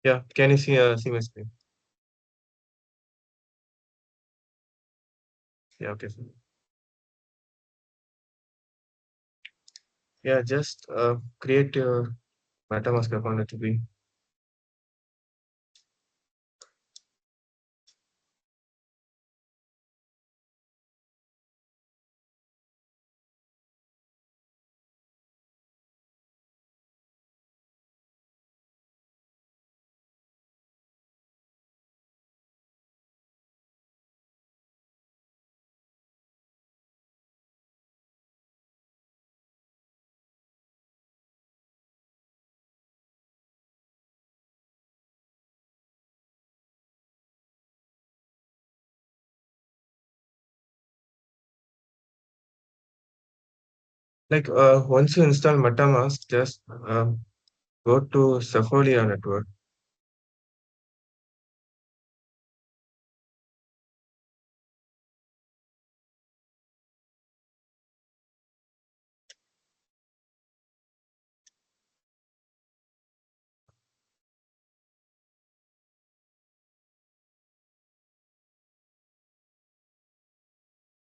Yeah, can you see my screen? Yeah, okay. Yeah, just create your MetaMask account. It will be like once you install MetaMask, just go to Sefolia network.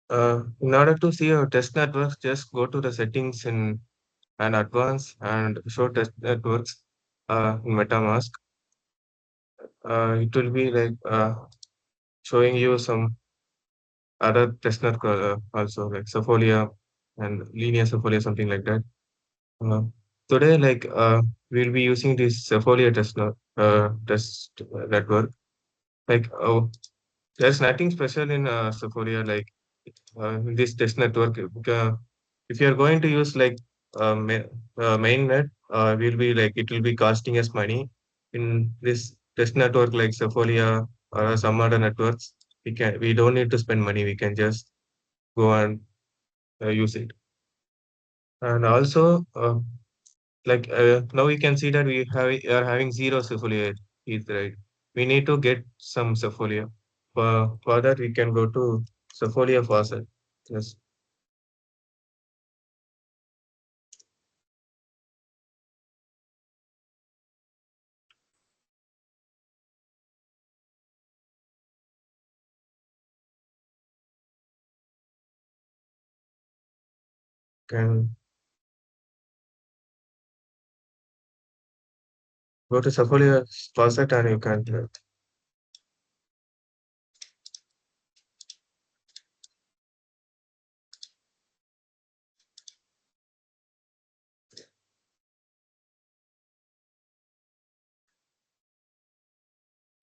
In order to see your test networks, just go to the settings in and advanced and show test networks in MetaMask. It will be like showing you some other test network also like Sefolia and linear Sefolia, something like that. Uh, Today, like we'll be using this Sefolia test network. Like there's nothing special in Sefolia like in this test network. If you are going to use like mainnet, will be like it will be costing us money. In this test network like Sefolia or some other networks, we don't need to spend money. We can just go and use it. And also, like now we can see that we are having zero Cephalonia teeth, right? We need to get some Cephalia. For that, we can go to Cephalia faucet. Yes, can go to Cephalia faucet and you can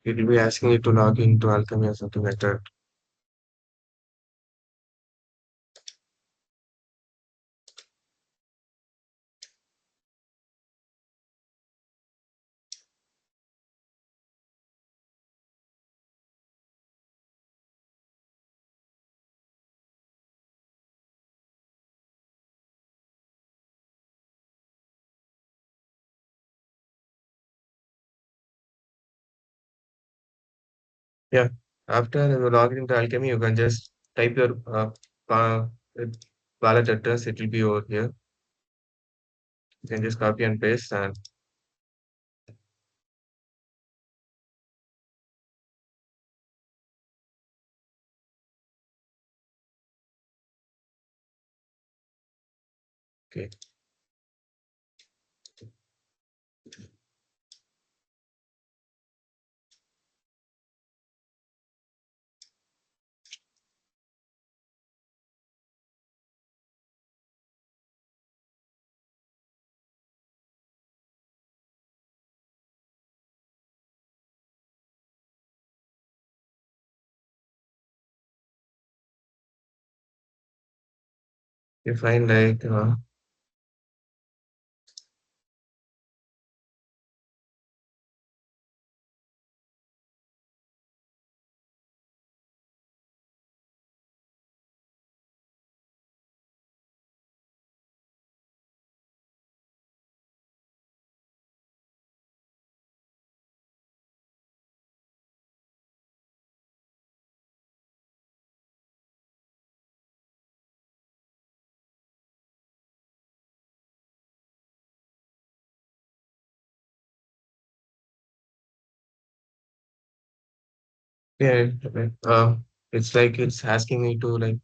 it will be asking you to log into Alchemy or something like that. Yeah. After you log into Alchemy, you can just type your uh, wallet address. It will be over here. You can just copy and paste and okay. You find like Yeah, like, it's like it's asking me to like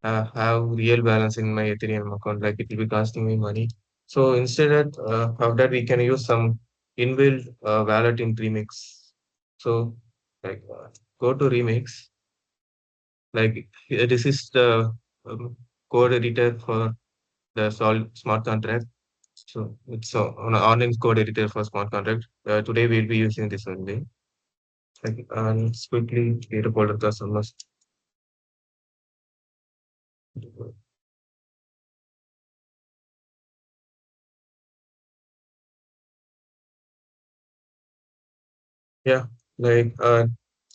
have real balance in my Ethereum account. Like it will be costing me money. So instead of that, we can use some inbuilt wallet in Remix. So like go to Remix. Like this is the code editor for the smart contract. So it's an online code editor for smart contract. Today we'll be using this only. Like let's quickly create a folder customers. Yeah, like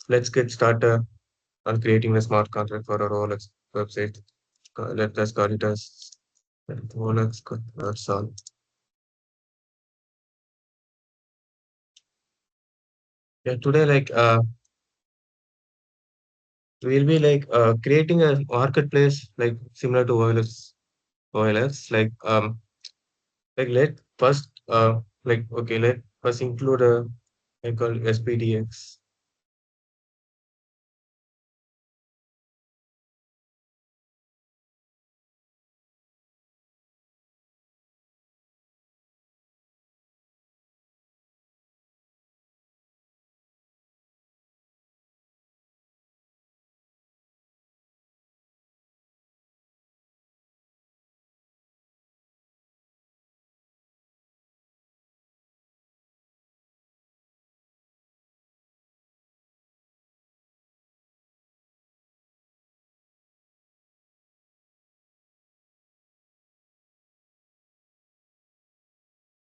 let's get started on creating a smart contract for our Rolex website. Let us call it as Rolex. That's all. Yeah, today like we'll be like creating a marketplace like similar to OLX. Like let first like okay let first include a I call SPDX.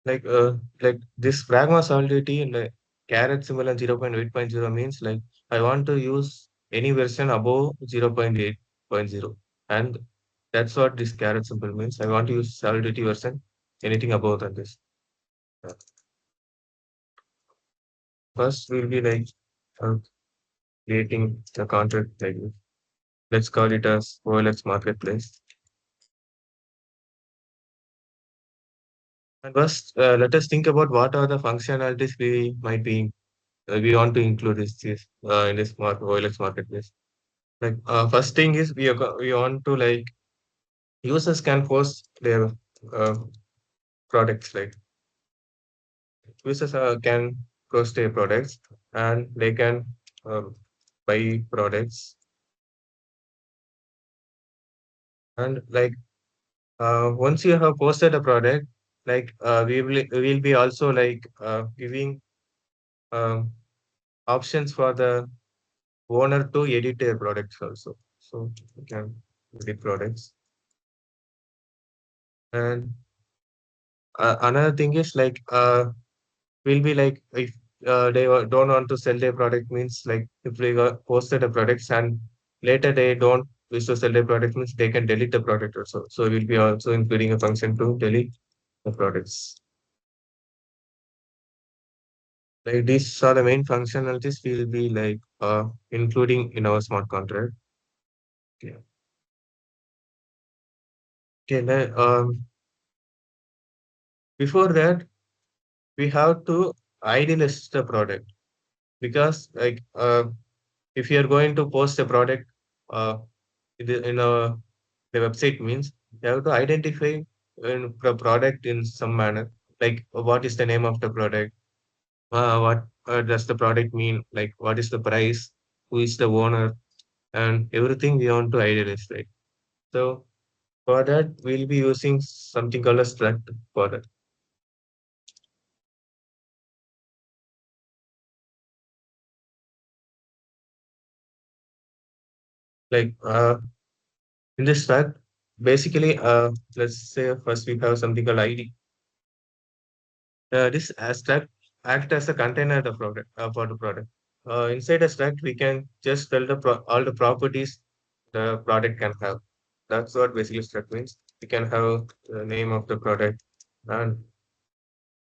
Like like this pragma solidity and the caret symbol and 0.8.0 means like I want to use any version above 0.8.0, and that's what this caret symbol means. I want to use solidity version anything above than this. Uh, First we'll be like uh, creating the contract like this. Let's call it as OLX marketplace. And first let us think about what are the functionalities we might be we want to include in this OLX marketplace. Like first thing is we want to like users can post their uh, products. Like users can post their products and they can um, buy products, and like once you have posted a product, like we will be also like giving um, options for the owner to edit their products also. So you can edit products. And another thing is like will be like if don't want to sell their product means like if they posted a products and later they don't wish to sell their product means they can delete the product also. So we'll be also including a function to delete the products. Like these are the main functionalities we'll be like including in our smart contract. Okay. Okay. Before that we have to idealize the product because like if you are going to post a product uh, in a the website means you have to identify the product in some manner, like what is the name of the product, what does the product mean, like what is the price, who is the owner, and everything we want to idealize, right? So for that we'll be using something called a struct for that. Like in this struct basically let's say first we have something called id. This abstract act as a container the product for the product. Inside a stack, we can just tell all the properties the product can have. That's what basically stack means. We can have the name of the product and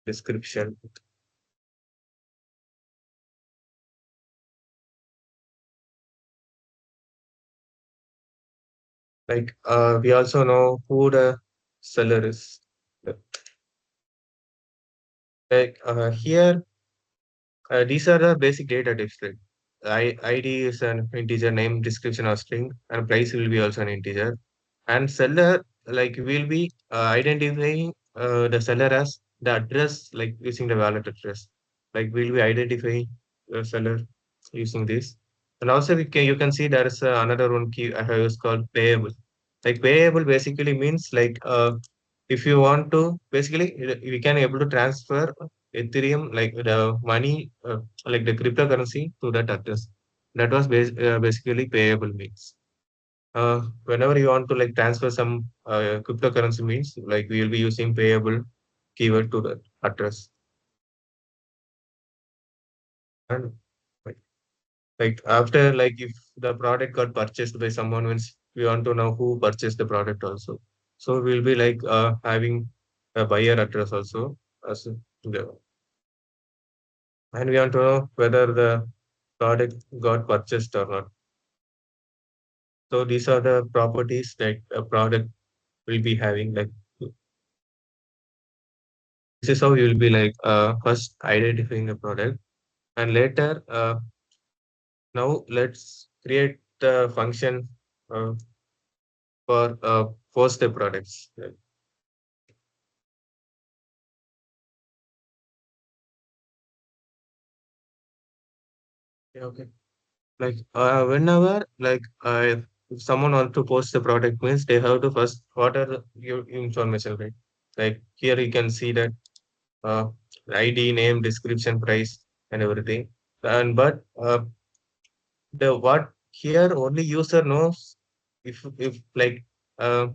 description. Like we also know who the seller is. Like here, these are the basic data types. Right? ID is an integer, name, description, or string, and price will be also an integer. And seller, like we'll be identifying the seller as the address, like using the wallet address. Like we'll be identifying the seller using this. And also you can see there is another one key I have used called payable. Like payable basically means like if you want to basically we can able to transfer Ethereum like the money like the cryptocurrency to that address. That was basically payable means. Whenever you want to like transfer some cryptocurrency means like we will be using payable keyword to the address. And like, like after like if the product got purchased by someone means we want to know who purchased the product also. So we'll be like having a buyer address also as the, and we want to know whether the product got purchased or not. So these are the properties that a product will be having. Like this is how you will be like first identifying the product, and later now let's create the function uh, for post the products. Yeah, okay. Like whenever like if someone wants to post the product means they have to first order your information, right? Like here you can see that uh, ID, name, description, price, and everything. And but the what here only user knows if like uh,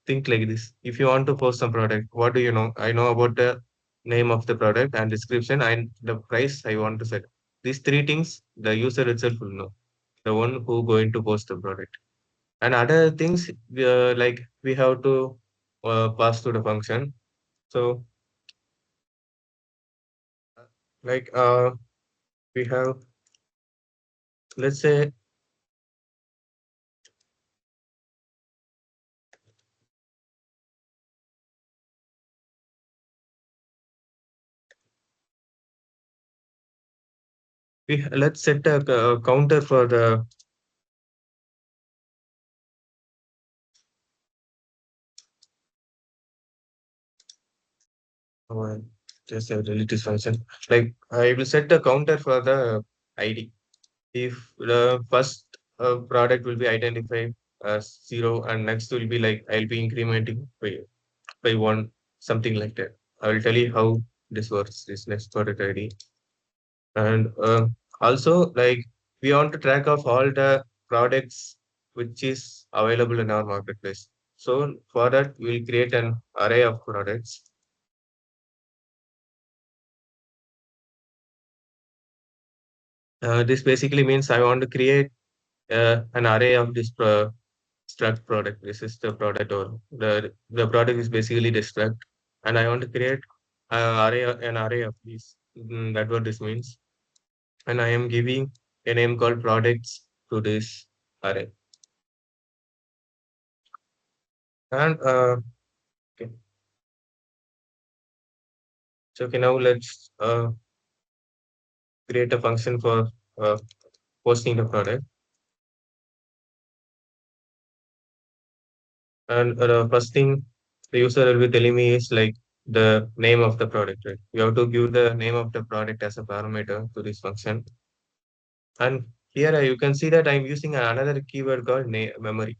think like this. If you want to post some product, what do you know? I know about the name of the product and description and the price I want to set. These three things the user itself will know, the one who going to post the product. And other things like we have to pass to the function. So like we have, let's say let's set a counter for the uh, just a relative function. Like I will set the counter for the ID. If the first product will be identified as zero, and next will be like I'll be incrementing by one, something like that. I will tell you how this works. This next product ID, and also like we want to track of all the products which is available in our marketplace. So for that, we'll create an array of products. This basically means I want to create an array of this struct product. This is the product, or the product is basically the struct, and I want to create an array of these. That's what this means. And I am giving a name called products to this array. And okay, so okay, now let's create a function for uh, posting the product. And the first thing the user will be telling me is like the name of the product, right? You have to give the name of the product as a parameter to this function. And here you can see that I'm using another keyword called memory.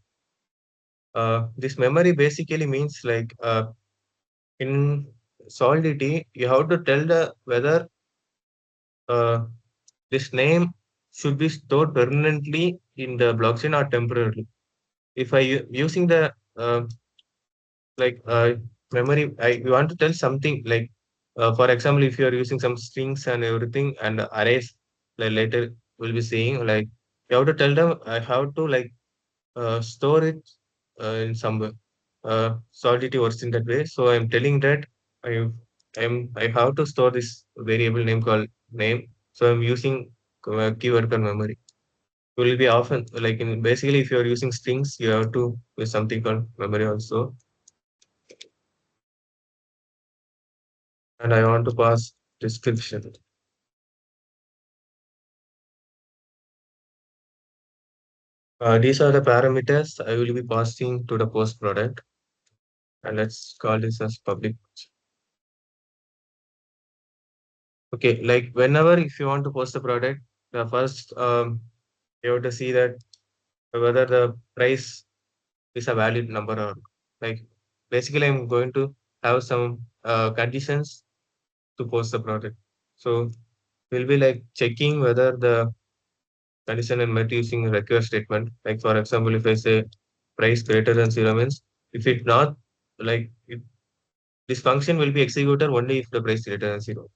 This memory basically means like in Solidity, you have to tell the whether uh, this name should be stored permanently in the blockchain or temporarily. If using the like memory, you want to tell something like for example, if you are using some strings and everything and arrays, like later we'll be seeing like you have to tell them I have to like store it in somewhere. Solidity works in that way. So I'm telling that I I have to store this variable name called name. So I'm using keyword called memory. Will be often like in basically if you are using strings, you have to use something called memory also. And I want to pass description. These are the parameters I will be passing to the post product, and let's call this as public. Okay, like whenever if you want to post the product, the first you have to see that whether the price is a valid number or like basically I'm going to have some conditions to post the product. So we'll be like checking whether the condition and met using require statement. Like for example, if I say price greater than zero means if it not like it, this function will be executed only if the price greater than zero.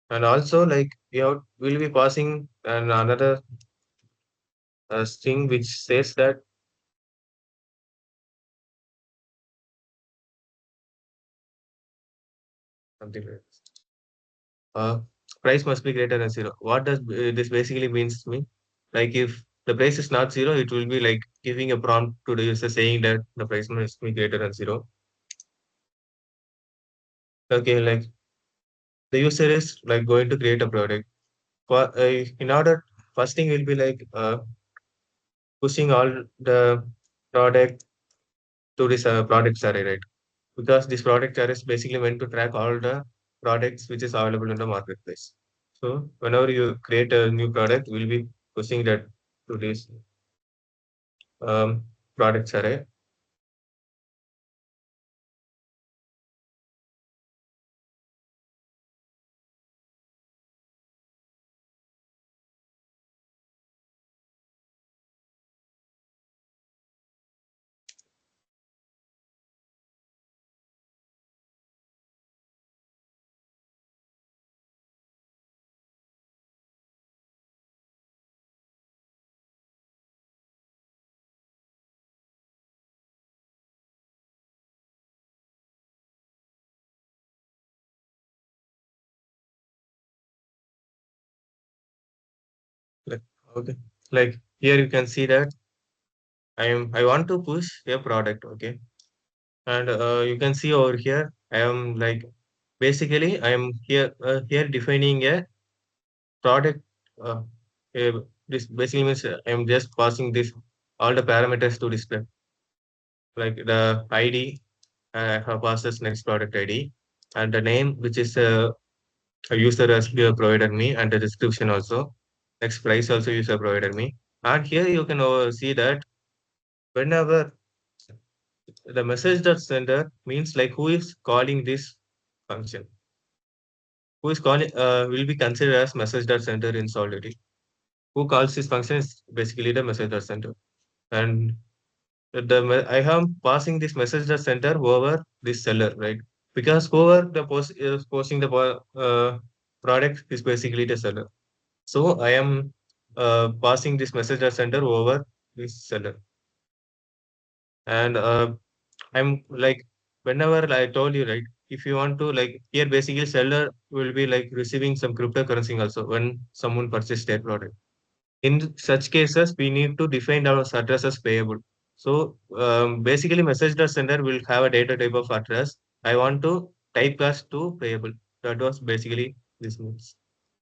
And also like we'll be passing another string which says that something like this. Uh, price must be greater than zero. What does this basically means to me? Like if the price is not zero, it will be like giving a prompt to the user saying that the price must be greater than zero. Okay, like the user is like going to create a product. For in order, first thing will be like pushing all the product to this product array, right? Because this product array is basically meant to track all the products which is available in the marketplace. So whenever you create a new product, we'll be pushing that to this um, products array. Like, okay, like here you can see that I want to push a product, okay, and you can see over here I am like basically I am here defining a product. Uh, this basically means I am just passing this all the parameters to display like the ID. I have passed as next product ID and the name which is a user has provided me and the description also. Next price also user provided me. And here you can see that whenever the message dot sender means like who is calling this function, who is calling will be considered as message dot sender in Solidity. Who calls this function is basically the message dot sender. And I am passing this message dot sender over this seller, right? Because whoever the post is posting the product is basically the seller. So I am passing this message dot sender over this seller. And I'm like, whenever I told you, right, if you want to, like, here basically seller will be like receiving some cryptocurrency also when someone purchase their product. In such cases, we need to define our address as payable. So basically, message dot sender will have a data type of address. I want to typecast to payable. That was basically this means.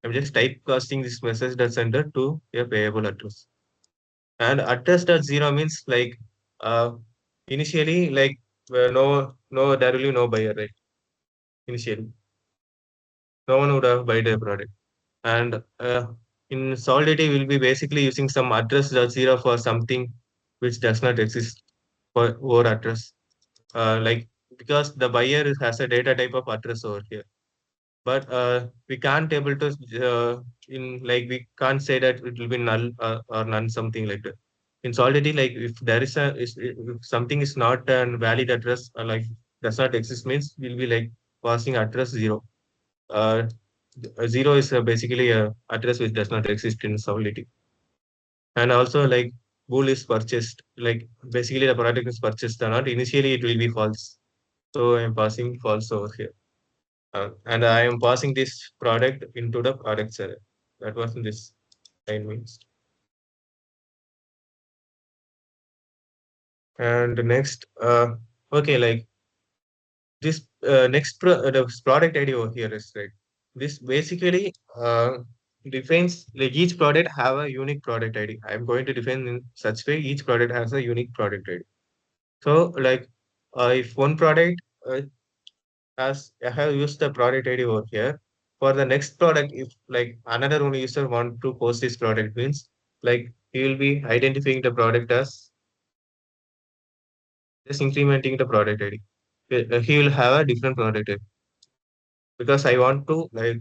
I'm just typecasting this message dot sender to a payable address. And address dot zero means like uh, initially like no there will be no buyer, right? Initially, no one would have buy the product. And in Solidity, we'll be basically using some address dot zero for something which does not exist for over address. Like because the buyer has a data type of address over here, but we can't able to in like we can't say that it will be null or none something like that. In Solidity, like if there is if something is not a valid address or like does not exist means we'll be like passing address zero. Uh, Zero is basically a address which does not exist in Solidity. And also like bool is purchased, like basically the product is purchased or not. Initially it will be false. So I'm passing false over here. And I am passing this product into the product array. That was this line means. And next, okay, like this this product ID over here is right. This basically defines like each product have a unique product ID. I'm going to define in such way each product has a unique product ID. So like if one product as I have used the product ID over here, for the next product, if like another one user want to post this product means like he will be identifying the product as just incrementing the product ID. He will have a different product ID because I want to like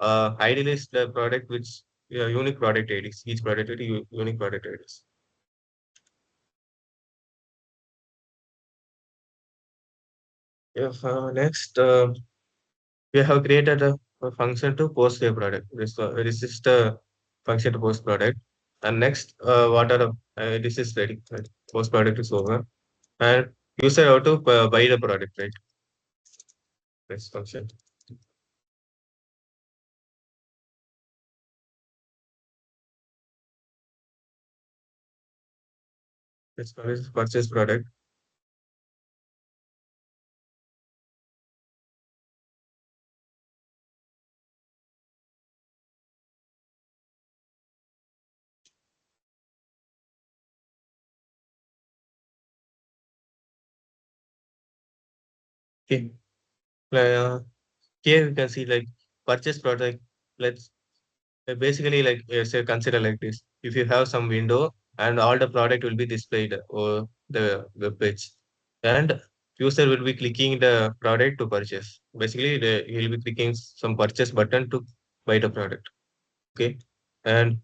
idealize the product which unique product IDs, each product ID unique product IDs. If next we have created a function to post a product. This is the function to post product. And next, what are the this is ready. Right? Post product is over, and user have to buy the product, right? This function. This is purchase product. Okay. Uh, Here you can see like purchase product. Let's basically like say consider like this. If you have some window and all the product will be displayed over the web page, and user will be clicking the product to purchase. Basically, he'll be clicking some purchase button to buy the product. Okay, and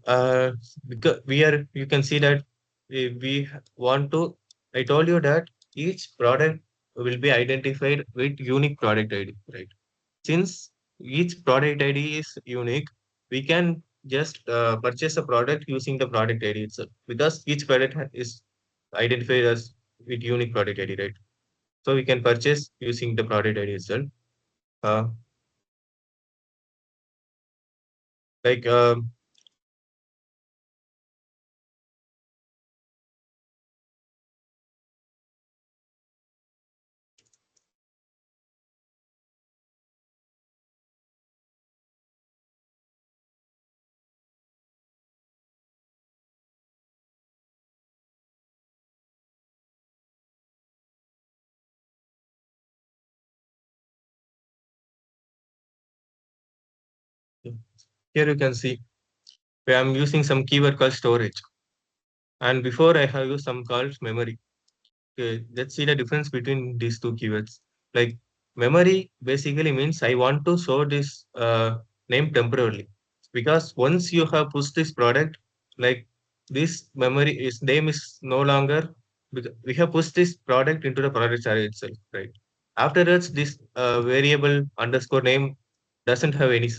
uh, because we are, you can see that we want to. I told you that each product will be identified with unique product ID, right? Since each product ID is unique, we can just purchase a product using the product ID itself because each product is identified as with unique product ID, right? So we can purchase using the product ID itself. Uh, like here you can see where I'm using some keyword called storage, and before I have used some called memory. Okay, let's see the difference between these two keywords. Like memory basically means I want to store this name temporarily because once you have pushed this product, like this memory is name is no longer because we have pushed this product into the product array itself, right? Afterwards, this variable underscore name doesn't have any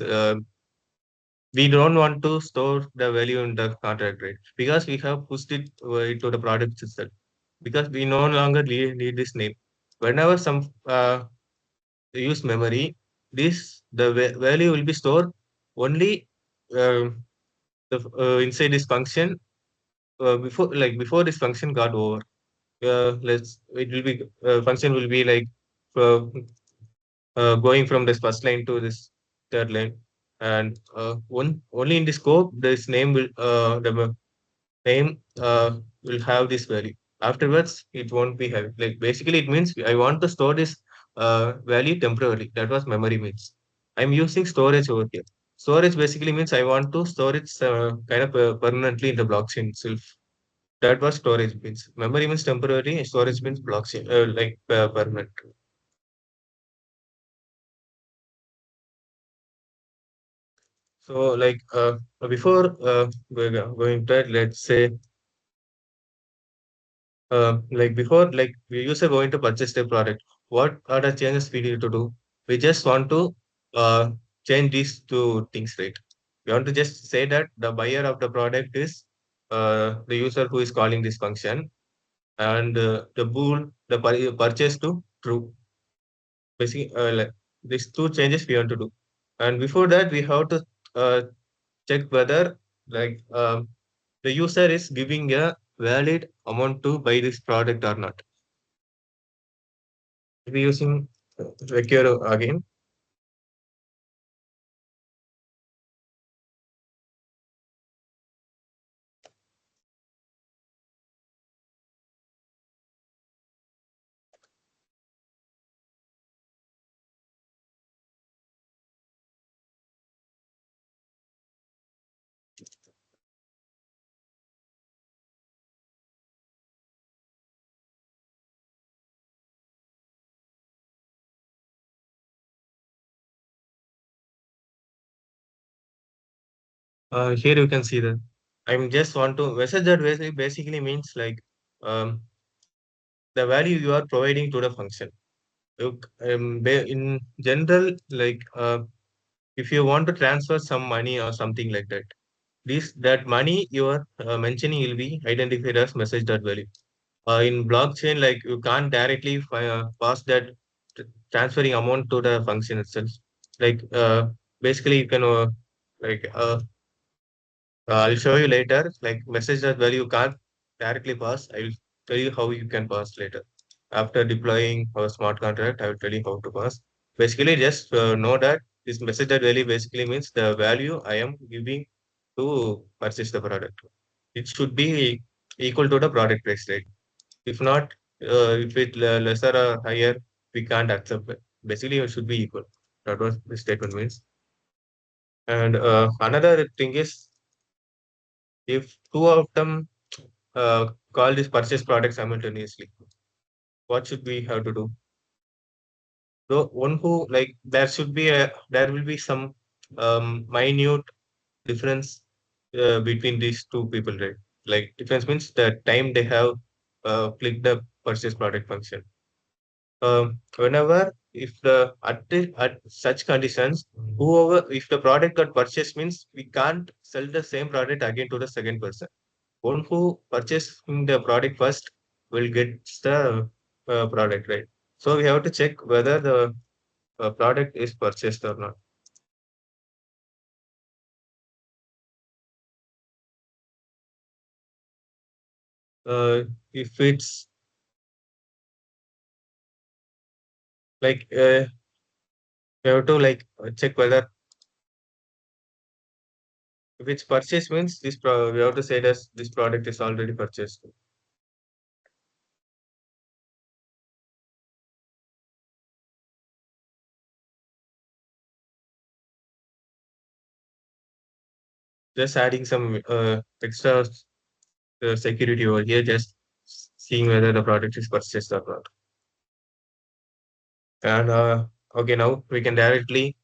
we don't want to store the value in the contract rate because we have pushed it into the product itself because we no longer need this name. Whenever some use memory, this the value will be stored only uh, inside this function before this function got over. Let's it will be function will be like uh, going from this first line to this third line, and only in the scope this name will the name will have this value. Afterwards, it won't be having. Like basically, it means I want to store this value temporarily. That was memory means. I'm using storage over here. Storage basically means I want to store it kind of permanently in the blockchain itself. That was storage means. Memory means temporary. Storage means blockchain, permanent. So like before going to that, let's say like before, like we user going to purchase the product, what are the changes we need to do? We just want to uh, change these two things, right? We want to just say that the buyer of the product is the user who is calling this function, and the bool the purchase to true. Basically, like these two changes we want to do, and before that we have to uh, check whether like the user is giving a valid amount to buy this product or not. Be using Vecchio again. Here you can see that. I'm just want to message that basically means like um, the value you are providing to the function. In general, like if you want to transfer some money or something like that, this that money you are mentioning will be identified as message dot value. In blockchain, like you can't directly pass that transferring amount to the function itself. Like basically, you can like I'll show you later. Like message that value you can't directly pass. I will tell you how you can pass later. After deploying our smart contract, I will tell you how to pass. Basically, just know that this message that value basically means the value I am giving to purchase the product. It should be equal to the product price, right? If not, if it lesser or higher, we can't accept it. Basically, it should be equal. That was the statement means. And another thing is, if two of them call this purchase product simultaneously, what should we have to do? The one who like there will be some minute difference between these two people, right? Like difference means the time they have clicked the purchase product function. Whenever if at such conditions, whoever if the product got purchased means we can't sell the same product again to the second person. One who purchasing the product first will get the product, right? So we have to check whether the product is purchased or not. If it's like we have to like check whether if it's purchased means we have to say that this product is already purchased. Just adding some extra security over here, just seeing whether the product is purchased or not. And okay, now we can directly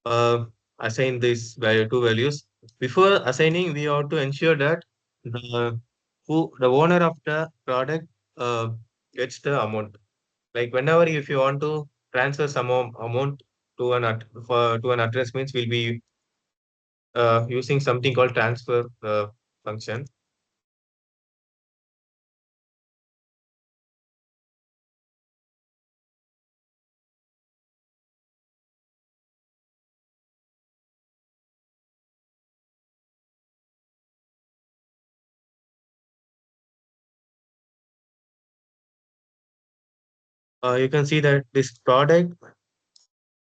uh, assign these two values. Before assigning, we have to ensure that the owner of the product uh, gets the amount. Like whenever if you want to transfer some amount to to an address means we'll be using something called transfer function. You can see that this product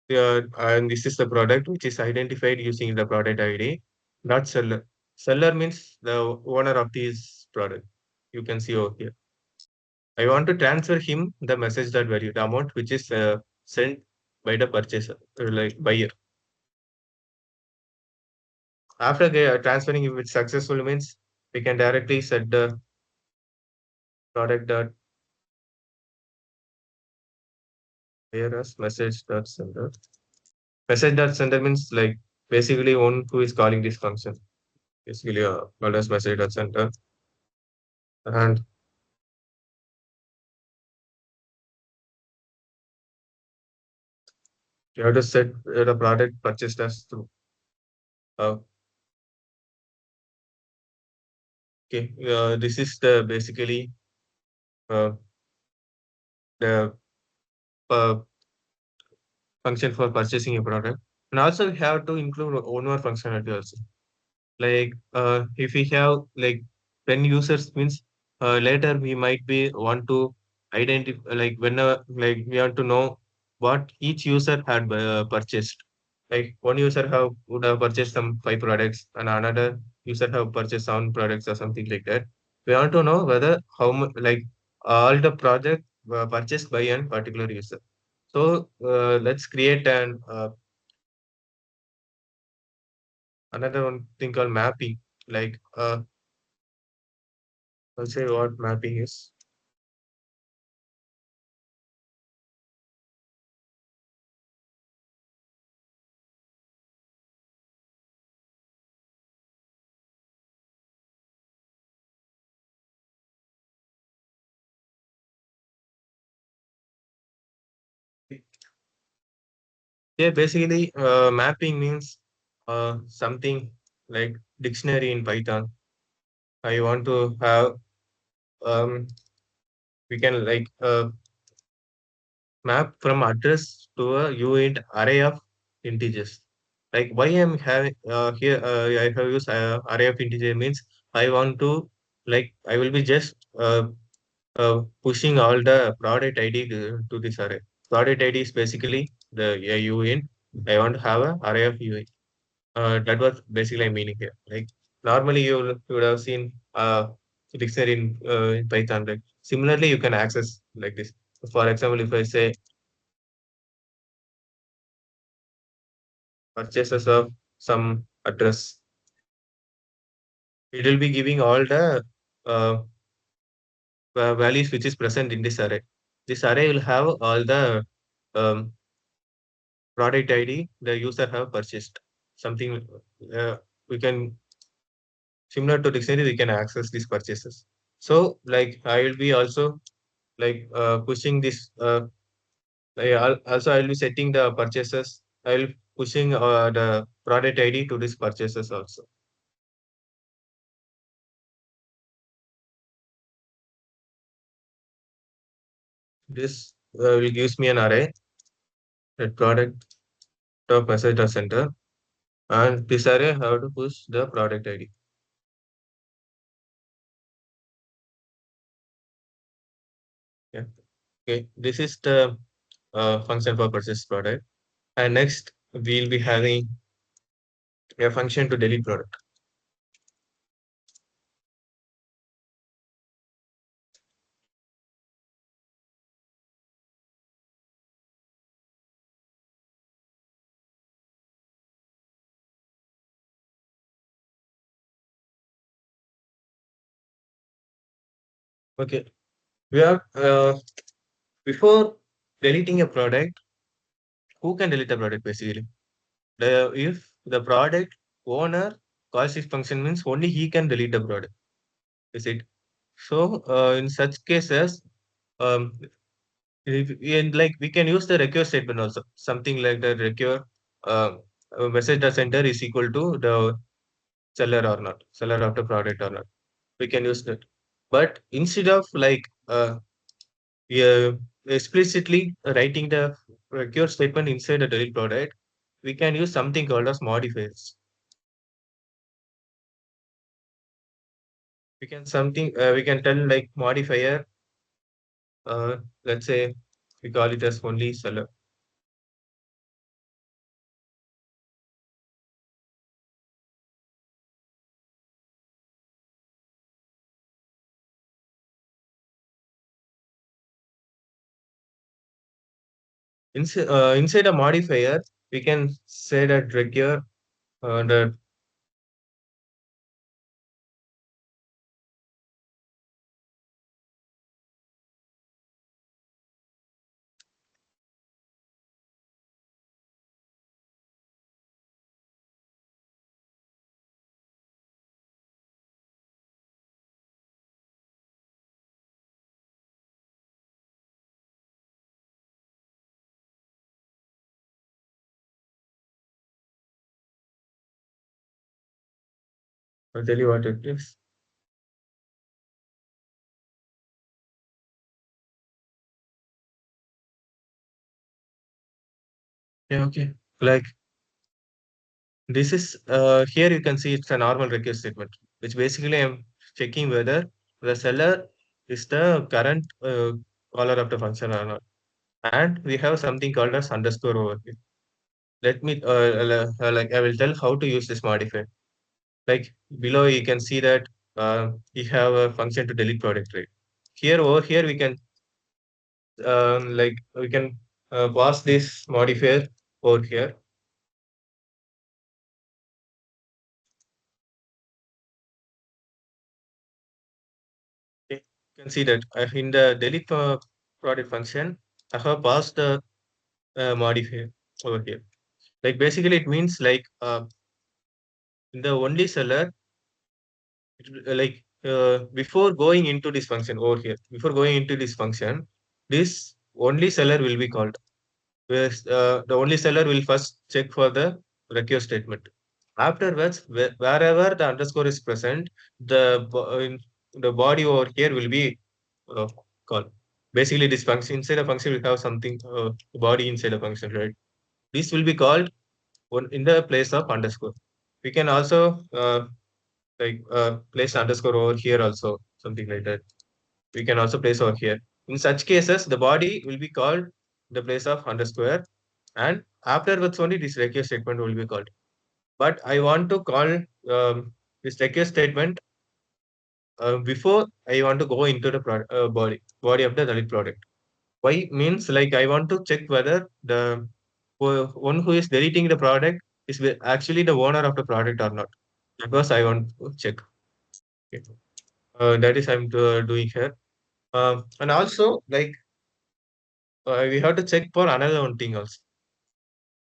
and this is the product which is identified using the product ID, not seller. Seller means the owner of this product. You can see over here. I want to transfer him the message that value, the amount which is sent by the purchaser, like buyer. After transferring, if it's successful, means we can directly set the product dot here as message dot sender. Message dot sender means like basically one who is calling this function. Basically, called as message dot sender, and you have to set the product purchased as true. Uh, okay, this is the basically uh, the uh, function for purchasing a product, and also we have to include one more functionality also. Like if we have like 10 users means later we might be want to identify like whenever like we want to know what each user had purchased. Like one user have would have purchased some five products and another user have purchased seven products or something like that. We want to know whether how much like all the project were purchased by a particular user. So let's create an another one thing called mapping. Like I'll say what mapping is. Yeah, basically, mapping means something like dictionary in Python. I want to have um, we can like map from address to a uint array of integers. Like why I'm having here I have used array of integer means I want to like I will be just pushing all the product ID to this array. Product ID is basically the uint. I want to have a array of uint. That was basically I'm meaning here. Like normally you would have seen dictionary in Python. Like similarly, you can access like this. For example, if I say purchases of some address, it will be giving all the uh, values which is present in this array. This array will have all the um, product ID the user have purchased. Something we can similar to dictionary we can access these purchases. So like I will be also like pushing this. Also, I'll be setting the purchases. I'll pushing the product ID to this purchases also. This will gives me an array, a product of message dot center, and this array I have to push the product ID. Yeah. Okay. This is the function for purchase product. And next we'll be having a function to delete product. Okay. We have before deleting a product, who can delete the product basically? The if the product owner calls this function means only he can delete the product. Is it? So in such cases, um, and like we can use the recur statement also. Something like the recur message the sender is equal to the seller or not, seller of the product or not. We can use that. But instead of like yeah, explicitly writing the recur statement inside the delete product, we can use something called as modifiers. We can tell like modifier. Let's say we call it as only seller. Inside a modifier, we can say that recur the I'll tell you what it is. Yeah, okay. Like this is here you can see it's a normal request statement, which basically I'm checking whether the seller is the current caller of the function or not. And we have something called as underscore over here. Let me like I will tell how to use this modifier. Like below you can see that we have a function to delete product rate. Here over here we can like we can pass this modifier over here. Okay. You can see that in the delete product function, I have passed the modifier over here. Like basically it means like in the only seller, like before going into this function over here, before going into this function, this only seller will be called. where the only seller will first check for the request statement. Afterwards, wherever the underscore is present, the body over here will be uh, called. Basically, this function inside a function will have something body inside a function, right? This will be called one in the place of underscore. We can also place underscore over here also, something like that. We can also place over here. In such cases, the body will be called the place of underscore, and afterwards only this request statement will be called. But I want to call this request statement before I want to go into the body of the delete product. Why means like I want to check whether the one who is deleting the product is actually the owner of the product or not. Because I want to check. Okay. That is I'm doing here. And also like we have to check for another one thing also.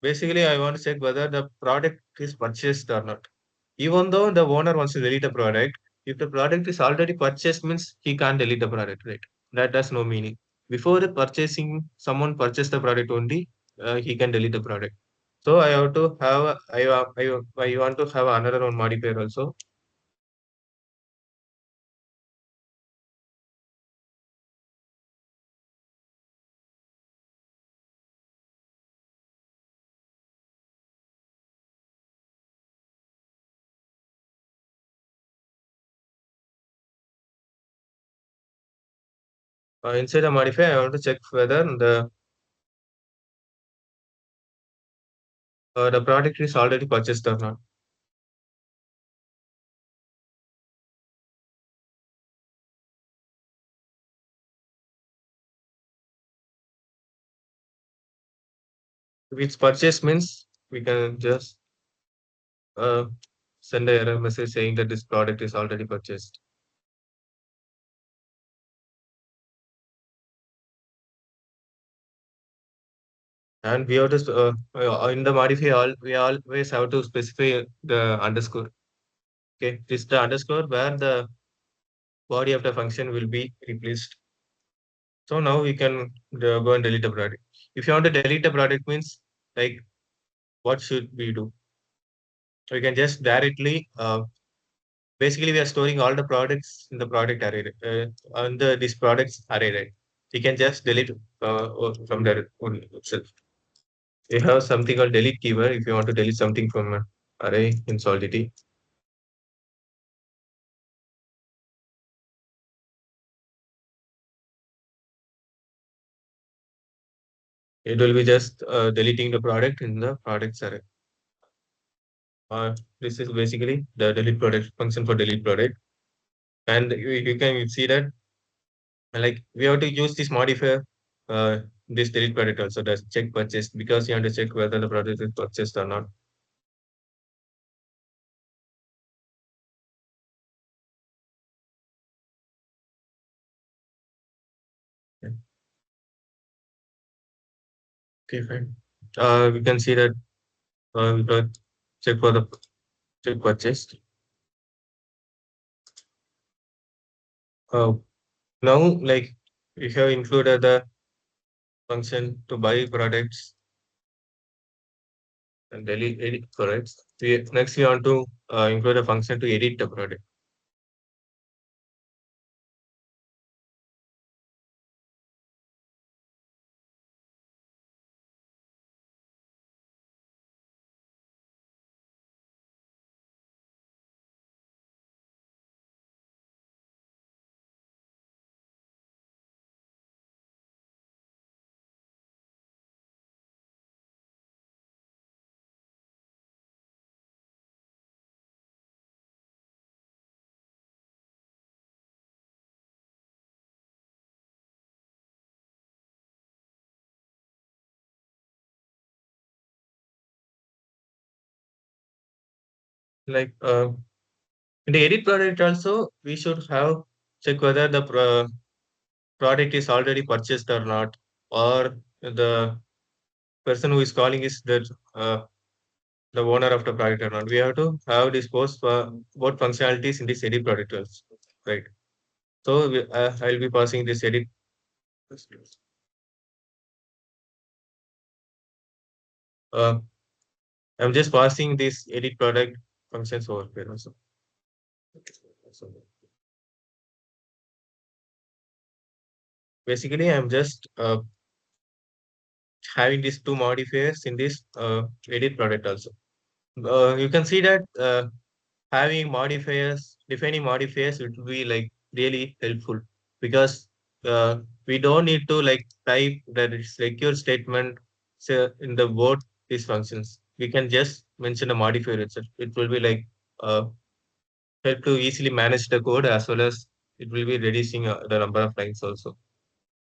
Basically, I want to check whether the product is purchased or not. Even though the owner wants to delete the product, if the product is already purchased, means he can't delete the product, right? That has no meaning. Before the purchasing, someone purchased the product only, he can delete the product. So I have to have, I want to have another one modifier also. Inside the modifier, I want to check whether the product is already purchased or not. If it's purchased means we can just uh, send a error message saying that this product is already purchased. And we have to in the modifier we always have to specify the underscore. Okay, this is the underscore where the body of the function will be replaced. So now we can go and delete the product. If you want to delete the product means like what should we do? We can just directly basically we are storing all the products in the product array on the this products array, right? We can just delete from there itself. We have something called delete keyword if you want to delete something from an array in Solidity. It will be just deleting the product in the products array. This is basically the delete product function for delete product. And you can see that like we have to use this modifier, this delete product also does check purchase because you have to check whether the product is purchased or not. Yeah. Okay, fine. We can see that we got check for the check purchased. Uh, Now, like we have included the function to buy products and delete edit products. Next, we want to include a function to edit the product. Like in the edit product also, we should have check whether the product is already purchased or not, or the person who is calling is the owner of the product or not. We have to have this both functionalities in this edit product also, right? So I'll be passing this edit. Uh, I'm just passing this edit product functions over here also. So basically, I'm just having these two modifiers in this edit product also. You can see that having modifiers, defining modifiers, it will be like really helpful because we don't need to like type the secure statement in the both these functions. We can just mention a modifier itself. It will be like uh, help to easily manage the code as well as it will be reducing the number of lines also.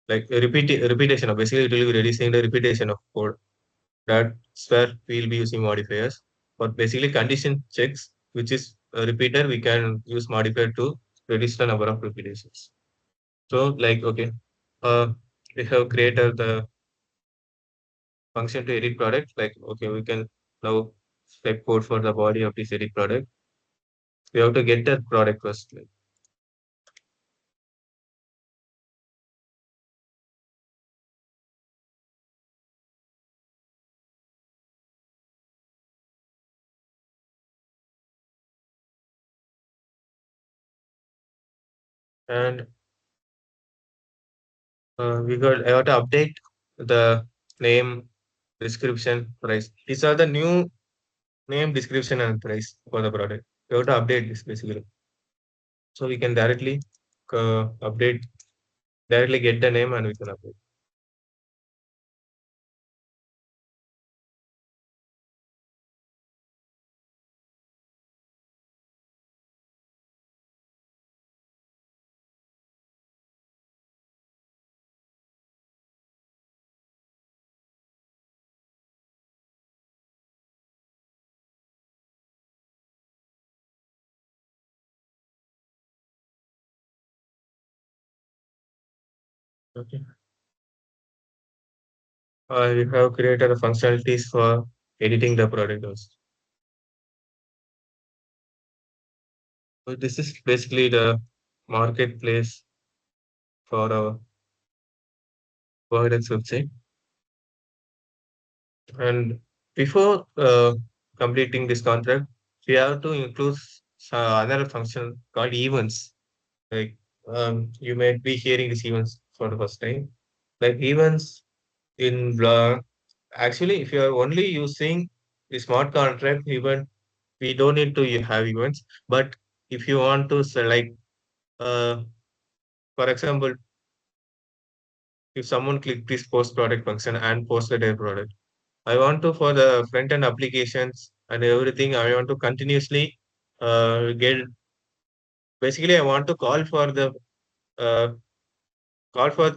Like repetition of basically it will be reducing the repetition of code. That's where we'll be using modifiers. But basically condition checks, which is a repeater, we can use modifier to reduce the number of repetitions. So like okay, uh, we have created the function to edit product. Like okay, we can now step code for the body of this edit product. We have to get that product first. Like, and I have to update the name, description, price. These are the new name, description, and price for the product. We have to update this basically. So we can update, directly get the name and we can update. Okay. We have created the functionalities for editing the product also. So this is basically the marketplace for our products website. And before completing this contract, we have to include another function called events. Like you might be hearing these events for the first time. Like events in actually, if you are only using the smart contract event, we don't need to have events. But if you want to select, uh, for example, if someone click this post product function and posted their product, I want to for the front end applications and everything. I want to continuously get. Basically, I want to uh, call for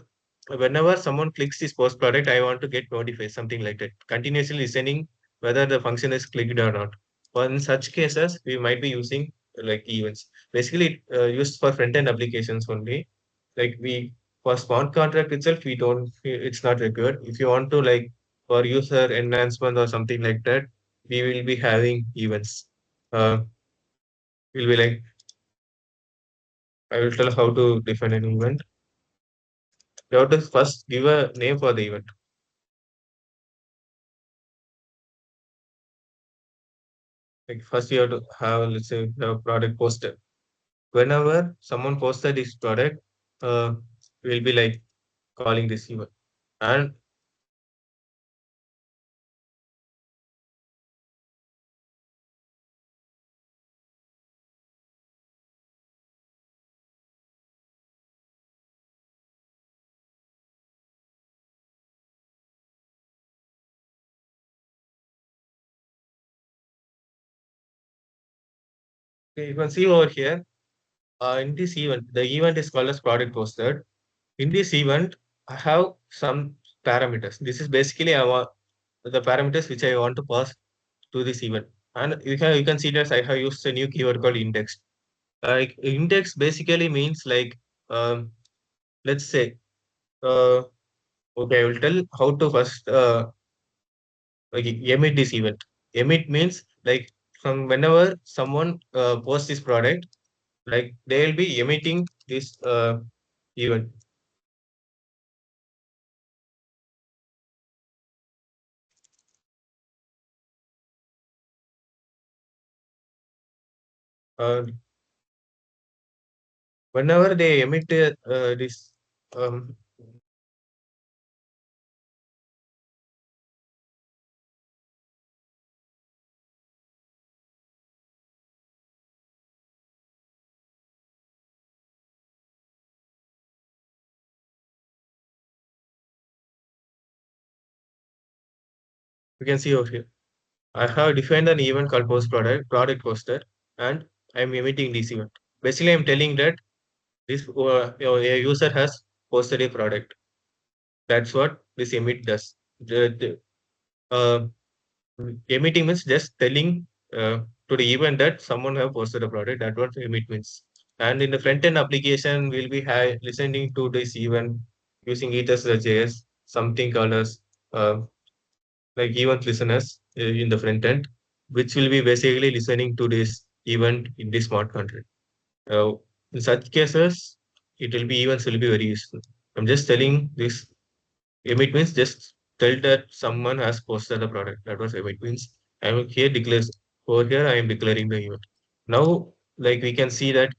whenever someone clicks this post product, I want to get notified, something like that. Continuously listening whether the function is clicked or not. For in such cases, we might be using like events. Basically, used for front end applications only. Like we for smart contract itself, we don't. It's not required. If you want to like for user enhancement or something like that, we will be having events. Uh, will be like I will tell how to define an event. You have to first give a name for the event. Like first you have to have, let's say, the product posted. Whenever someone posted this product, we'll be like calling this event. And you can see over here, in this event, the event is called as product posted. In this event, I have some parameters. This is basically the parameters which I want to pass to this event. And you can see that I have used a new keyword called index. Like index basically means like let's say uh, okay, I will tell how to first like emit this event. Emit means like from whenever someone posts this product, like they will be emitting this event. Uh, Whenever they emit this, um, you can see over here. I have defined an event called product poster, and I'm emitting this event. Basically, I'm telling that this a user has posted a product. That's what this emit does. Uh, Emitting means just telling to the event that someone have posted a product. That's what emit means. And in the front end application, we'll be listening to this event using it as a JS, something called as uh, like event listeners in the front end, which will be basically listening to this event in the smart contract. Uh, in such cases, it will be events will be very useful. I'm just telling this emit means just tell that someone has posted the product. That was emit means. I am here declares over here. I am declaring the event. Now, like we can see that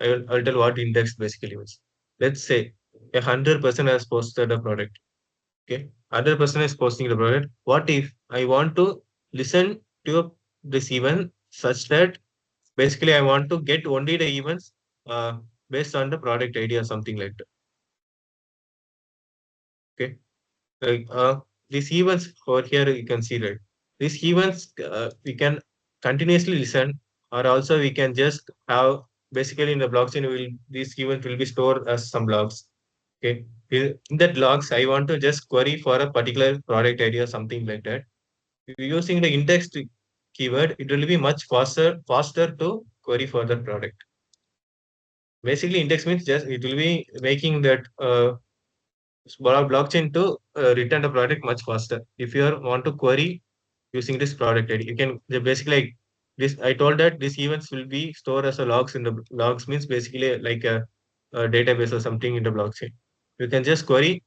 I'll tell what index basically means. Let's say 100% has posted a product. Okay, other person is posting the product. What if I want to listen to this event such that basically I want to get only the events uh, based on the product ID or something like that. Okay, like these events over here you can see, right. These events we can continuously listen, or also we can just have basically in the blockchain will these events will be stored as some logs. Okay, in that logs I want to just query for a particular product ID or something like that. Using the indexed keyword, it will be much faster to query for that product. Basically, index means just it will be making that blockchain to return the product much faster. If you want to query using this product ID, you can basically like this. I told that these events will be stored as a logs in the logs means basically like a database or something in the blockchain. You can just query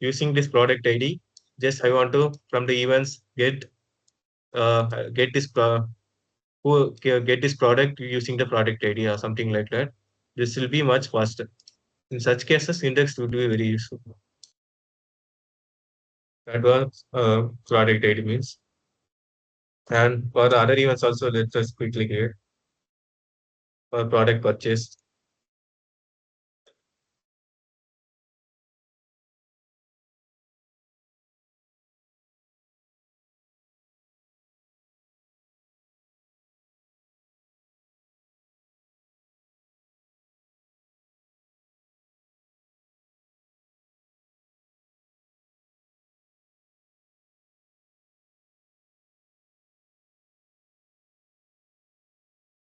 using this product ID. Just I want to from the events get this get this product using the product ID or something like that. This will be much faster. In such cases, index would be very useful. That was product ID means. And for the other events also, let's just quickly here for product purchase.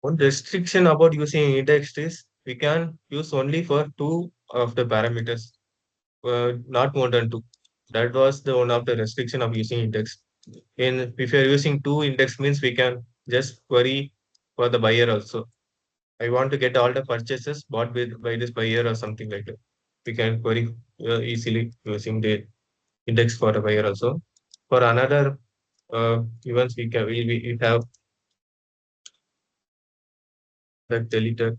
One restriction about using index is we can use only for two of the parameters, not more than two. That was the one of the restriction of using index. In if you're using two index means we can just query for the buyer also. I want to get all the purchases bought with by this buyer or something like that. We can query easily using the index for the buyer also. For another events, we have the deleted.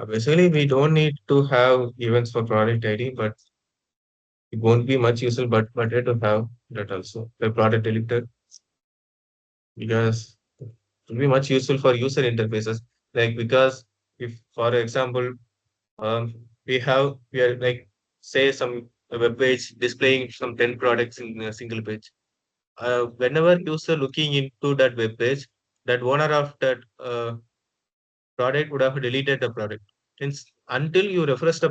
Basically, we don't need to have events for product ID, but it won't be much useful. But better to have that also the product deleted because it will be much useful for user interfaces. Like because if, for example, we are like say some a web page displaying some 10 products in a single page. Whenever user looking into that web page, that owner of that product would have deleted the product. Until you refresh the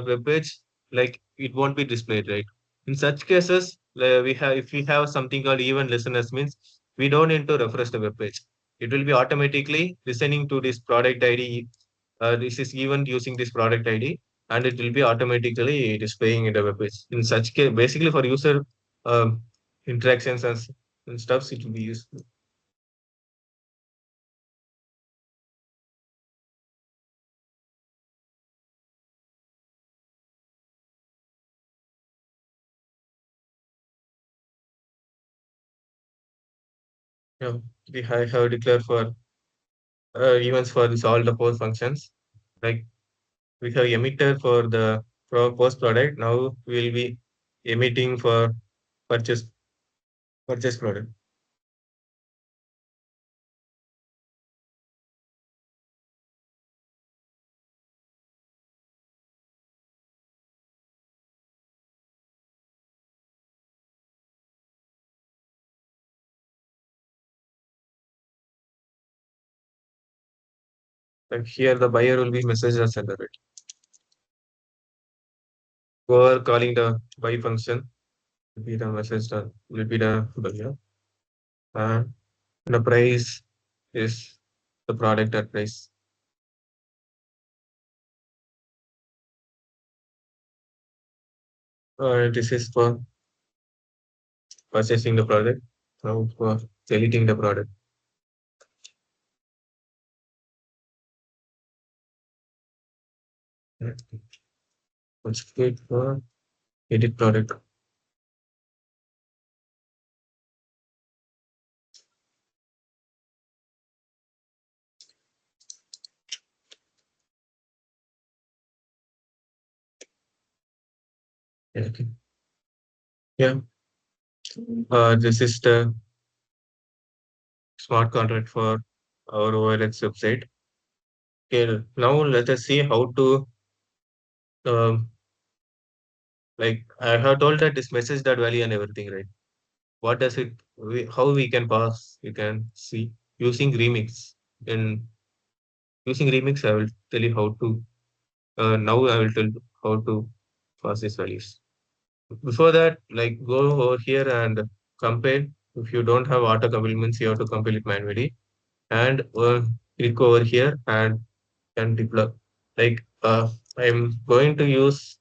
web page, like it won't be displayed, right? In such cases, we have if we have something called event listeners means we don't need to refresh the web page. It will be automatically listening to this product ID. This is event using this product ID, and it will be automatically displaying in the web page. In such case, basically for user um, interactions and stuffs, it will be useful. Yeah, I have declared for events for this all the four functions. Like we have emitter for the post product. Now we will be emitting for purchase purchase product. Like here the buyer will be message or sender it. Or calling the buy function will be the message that will be the buyer. And the price is the product at price. This is for purchasing the product. Now for deleting the product. Let's click for edit product. Yeah, okay. Yeah. This is the smart contract for our OLX website. Okay, now let us see how to um, like I have told that this message that value and everything, right? What does it? How we can pass? You can see using remix. In using remix, I will tell you how to. Now I will tell you how to pass these values. Before that, like go over here and compile. If you don't have auto complements, you have to compile it manually. And click over here and can deploy. Like I'm going to use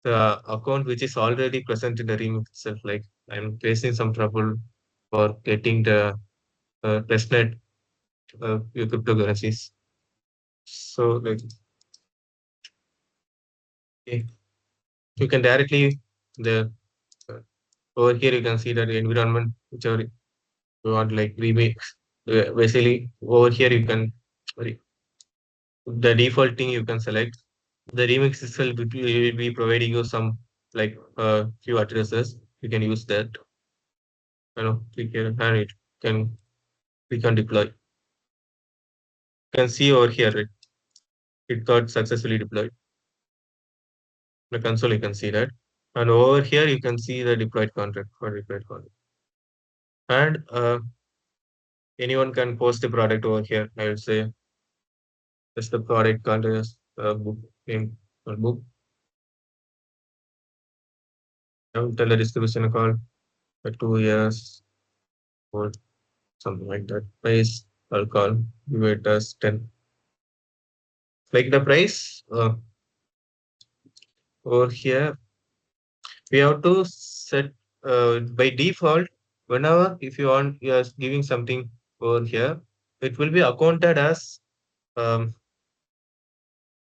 the account which is already present in the remix itself. Like I'm facing some trouble for getting the testnet your cryptocurrencies. So like okay, you can directly the uh, over here you can see that environment whichever you want like remix. Basically over here you can sorry, the default thing you can select. The remix itself will be providing you some like few addresses. You can use that. You know, click here and it can we can deploy. You can see over here it got successfully deployed. The console you can see that. And over here you can see the deployed contract for deployed contract. And anyone can post the product over here. I would say just the product contract book name or book. I will tell the distribution call for 2 years or something like that. Price I'll call give it as 10. Like the price over here we have to set by default whenever if you want you are giving something over here it will be accounted as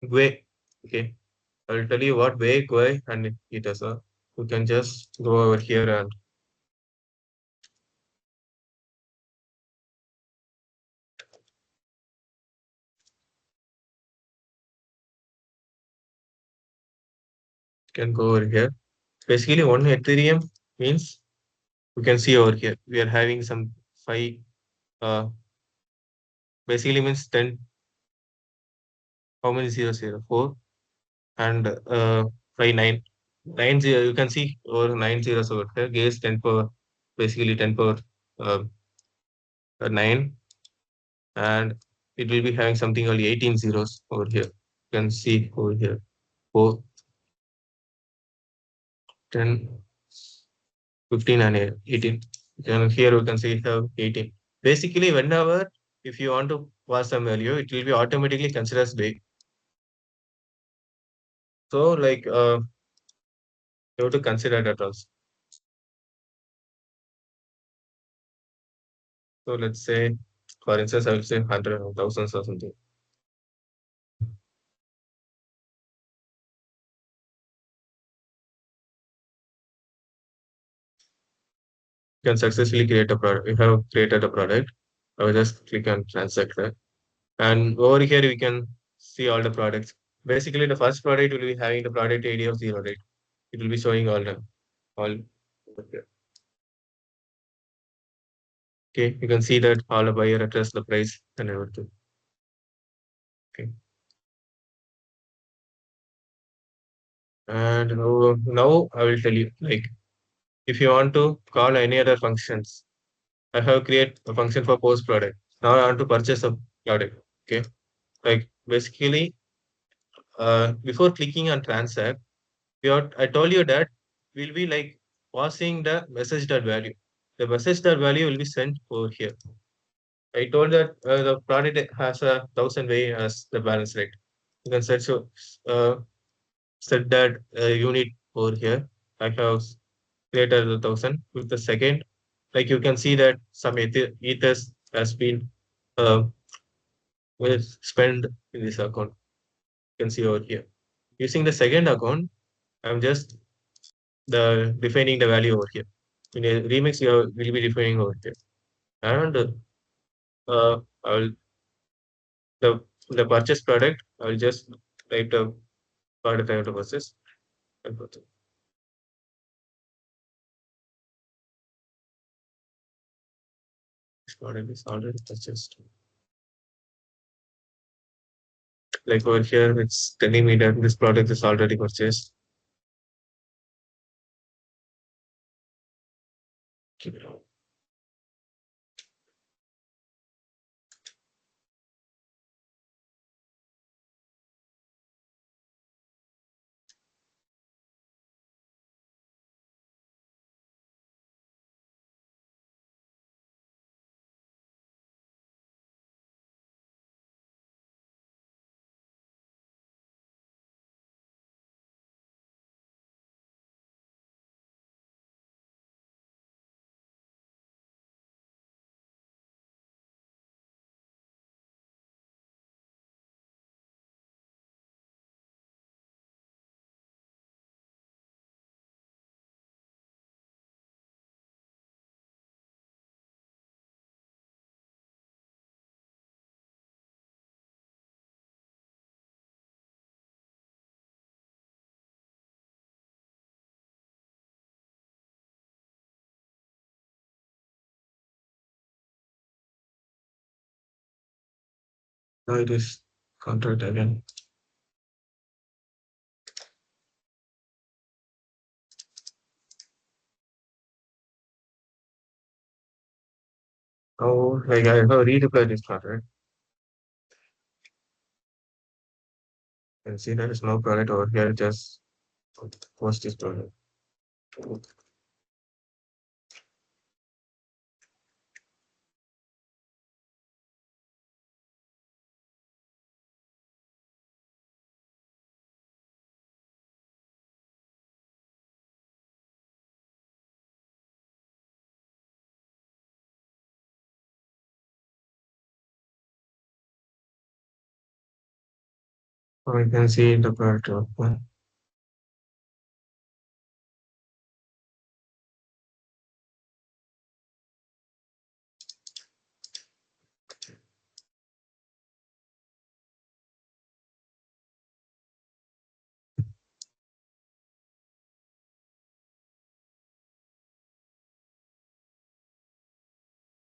way. Okay, I'll tell you what way Gui and it is. You can just go over here and can go over here. Basically, one Ethereum means you can see over here we are having some five. Basically means 10. How many zeros here? Four and five nine. 90 you can see over 9 zeros over here. Gives 10 power. Basically 10 power 9 and it will be having something only 18 zeros over here. You can see over here. 4, 10, 15 and 18. And here we can see it have 18. Basically, whenever if you want to pass some value, it will be automatically considered as big. So like you have to consider that also. So let's say, for instance, I will say 100 or thousands or something. You can successfully create a product. We have created a product. I will just click on transact there. And over here, we can see all the products. Basically, the first product will be having the product ID of 0, right? It will be showing all. Okay, you can see that all the buyer address, the price, and everything. Okay, and now I will tell you, like, if you want to call any other functions, I have create a function for post product. Now I want to purchase a product. Okay, like basically, before clicking on transact, I told you that we'll be like passing the message dot value. The message dot value will be sent over here. I told that the product has 1,000 way as the balance rate. You can uh, set that unit over here. I have created the 1,000 with the second. Like you can see that some ethers has been uh, spent in this account. You can see over here. Using the second account, I'm just defining the value over here. In a remix, will be defining over here. And I will the purchase product. I will just type the product I want to purchase. And this product is already purchased. Like over here, it's telling me that this product is already purchased. Now it is contract again. Oh, like I have redeployed this product. You can see there is no product over here. Just post this product. Or you can see the product.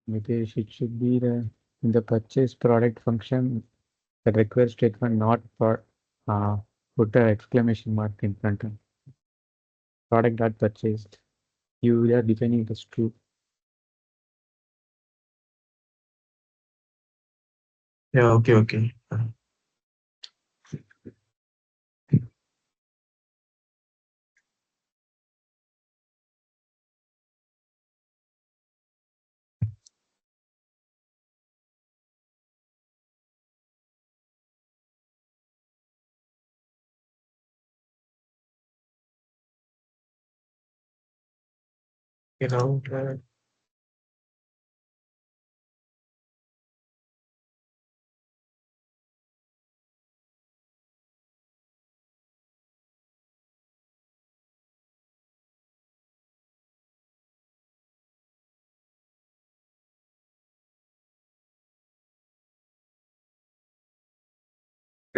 Nitish, it should be in the purchase product function, the request statement not for put a exclamation mark in front of product that purchased. You are defining it as true. Yeah, okay, okay. You know,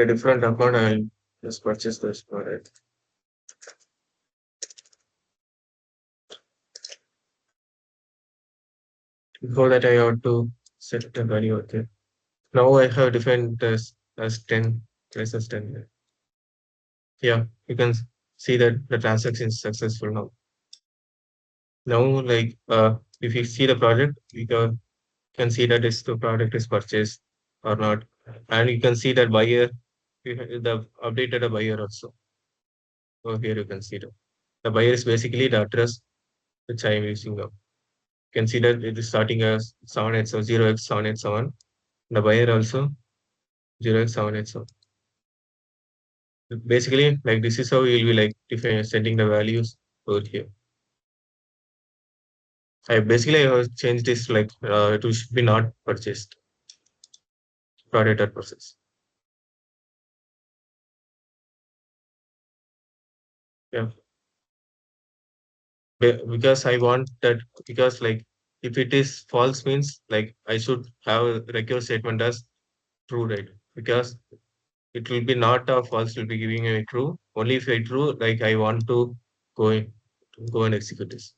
a different account, I'll just purchase this product. Before that, I have to set the value. Okay. Now I have defined as 10, less as 10. Yeah, you can see that the transaction is successful now. Now, like, if you see the project, you can see that is the product is purchased or not. And you can see that buyer, the updated a buyer also. So here you can see that. The buyer is basically the address which I am using now. You can see that it is starting as 787 0x787. The buyer also 0x787. Basically, like this is how you'll be like setting the values over here. I have changed this like to should be not purchased product process. Yeah, because I want that because like if it is false means like I should have a recurve statement as true, right? Because it will be not a false, will be giving a true. Only if I true, like I want to go in, go and execute this.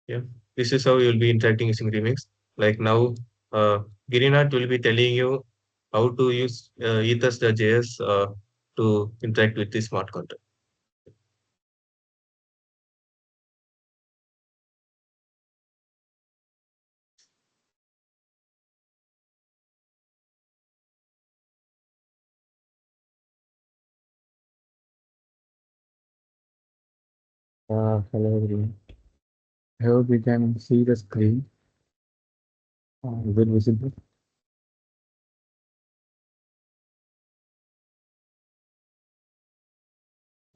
Yeah, this is how you'll be interacting using Remix. Like now, Girinat will be telling you how to use Ethos the JS to interact with the smart contract. Hello everyone. I hope you can see the screen. Is it visible?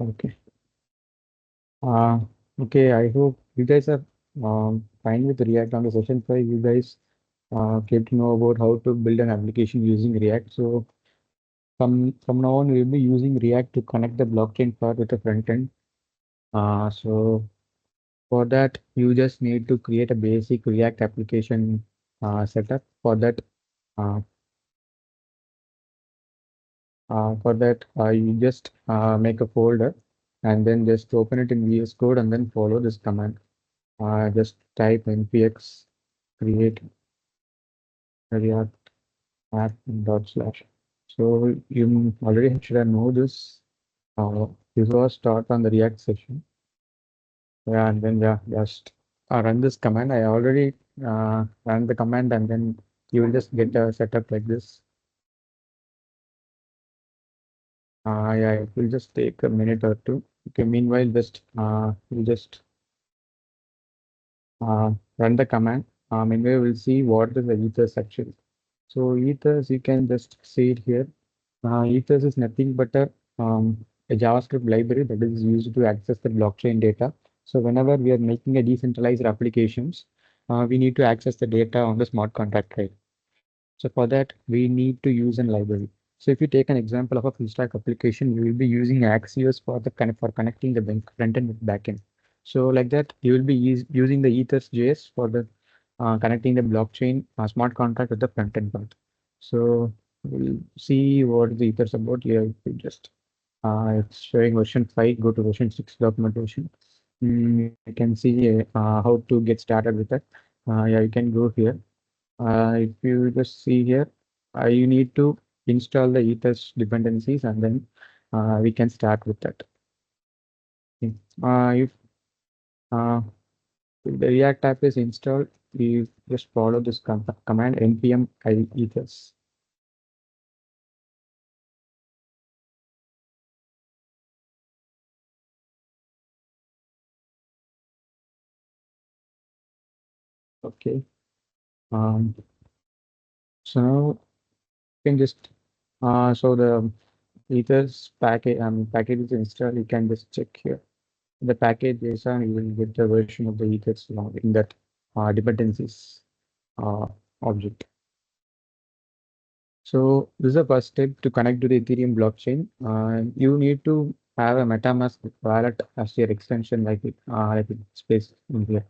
Okay. Uh, okay, I hope you guys are fine with React on the session 5. You guys came to know about how to build an application using React. So from now on, we'll be using React to connect the blockchain part with the front end. So for that, you just need to create a basic React application setup. Uh, you just make a folder and then just open it in VS Code and then follow this command. Just type npx create React app dot slash. So you already should have know this. This was taught on the React session. Yeah, and then yeah, just run this command. I already ran the command, and then you will just get a setup like this. Yeah, it will just take a minute or two. Okay, meanwhile, just you just run the command. Meanwhile, we'll see what is the ether section. So ethers, you can just see it here. Ethers is nothing but a JavaScript library that is used to access the blockchain data. So whenever we are making a decentralized applications, we need to access the data on the smart contract, right? So for that, we need to use a library. So if you take an example of a full stack application, you will be using Axios for the for connecting the front end with back end. So like that, you will be using the Ethers.js for the connecting the blockchain smart contract with the front end part. So we'll see what the Ethers about here. If you just it's showing version 5, go to version 6 documentation. You can see how to get started with that. Yeah, you can go here. If you just see here, you need to install the ethers dependencies and then we can start with that. Okay. If the React app is installed, you just follow this command npm I ethers. Okay. Um, so now you can just so the ethers package is installed. You can just check here. The package JSON, you will get the version of the ethers in that dependencies uh, object. So this is the first step to connect to the Ethereum blockchain. You need to have a MetaMask wallet as your extension, like space in here.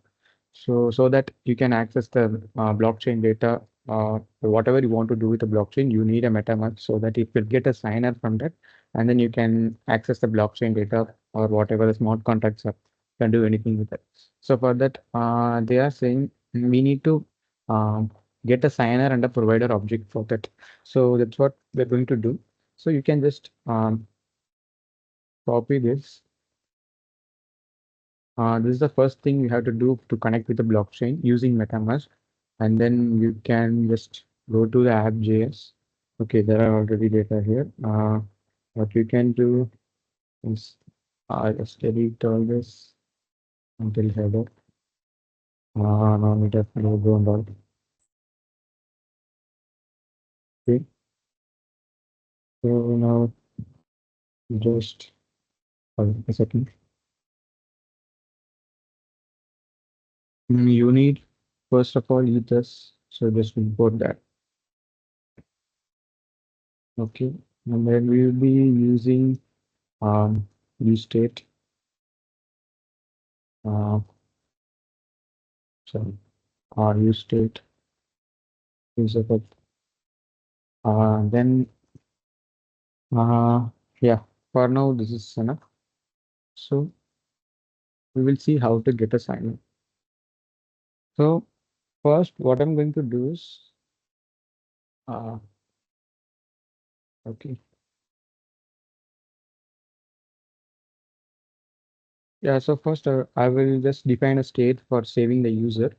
So that you can access the blockchain data whatever you want to do with the blockchain, you need a MetaMask so that it will get a signer from that, and then you can access the blockchain data or whatever the smart contracts are. Can do anything with it. So for that, they are saying we need to um, get a signer and a provider object for that. So that's what we're going to do. So you can just copy this. This is the first thing you have to do to connect with the blockchain using MetaMask. And then you can just go to the app.js. Okay, there are already data here. What you can do is just delete all this until header. No need of logo and all. Okay, so now just a second. You need first of all use this. So just import that. Okay, and then we will be using use state. Uh, sorry, use state use effect. Then yeah, for now this is enough. So we will see how to get a sign up. So first, what I'm going to do is uh, okay. Yeah, so first I will just define a state for saving the user.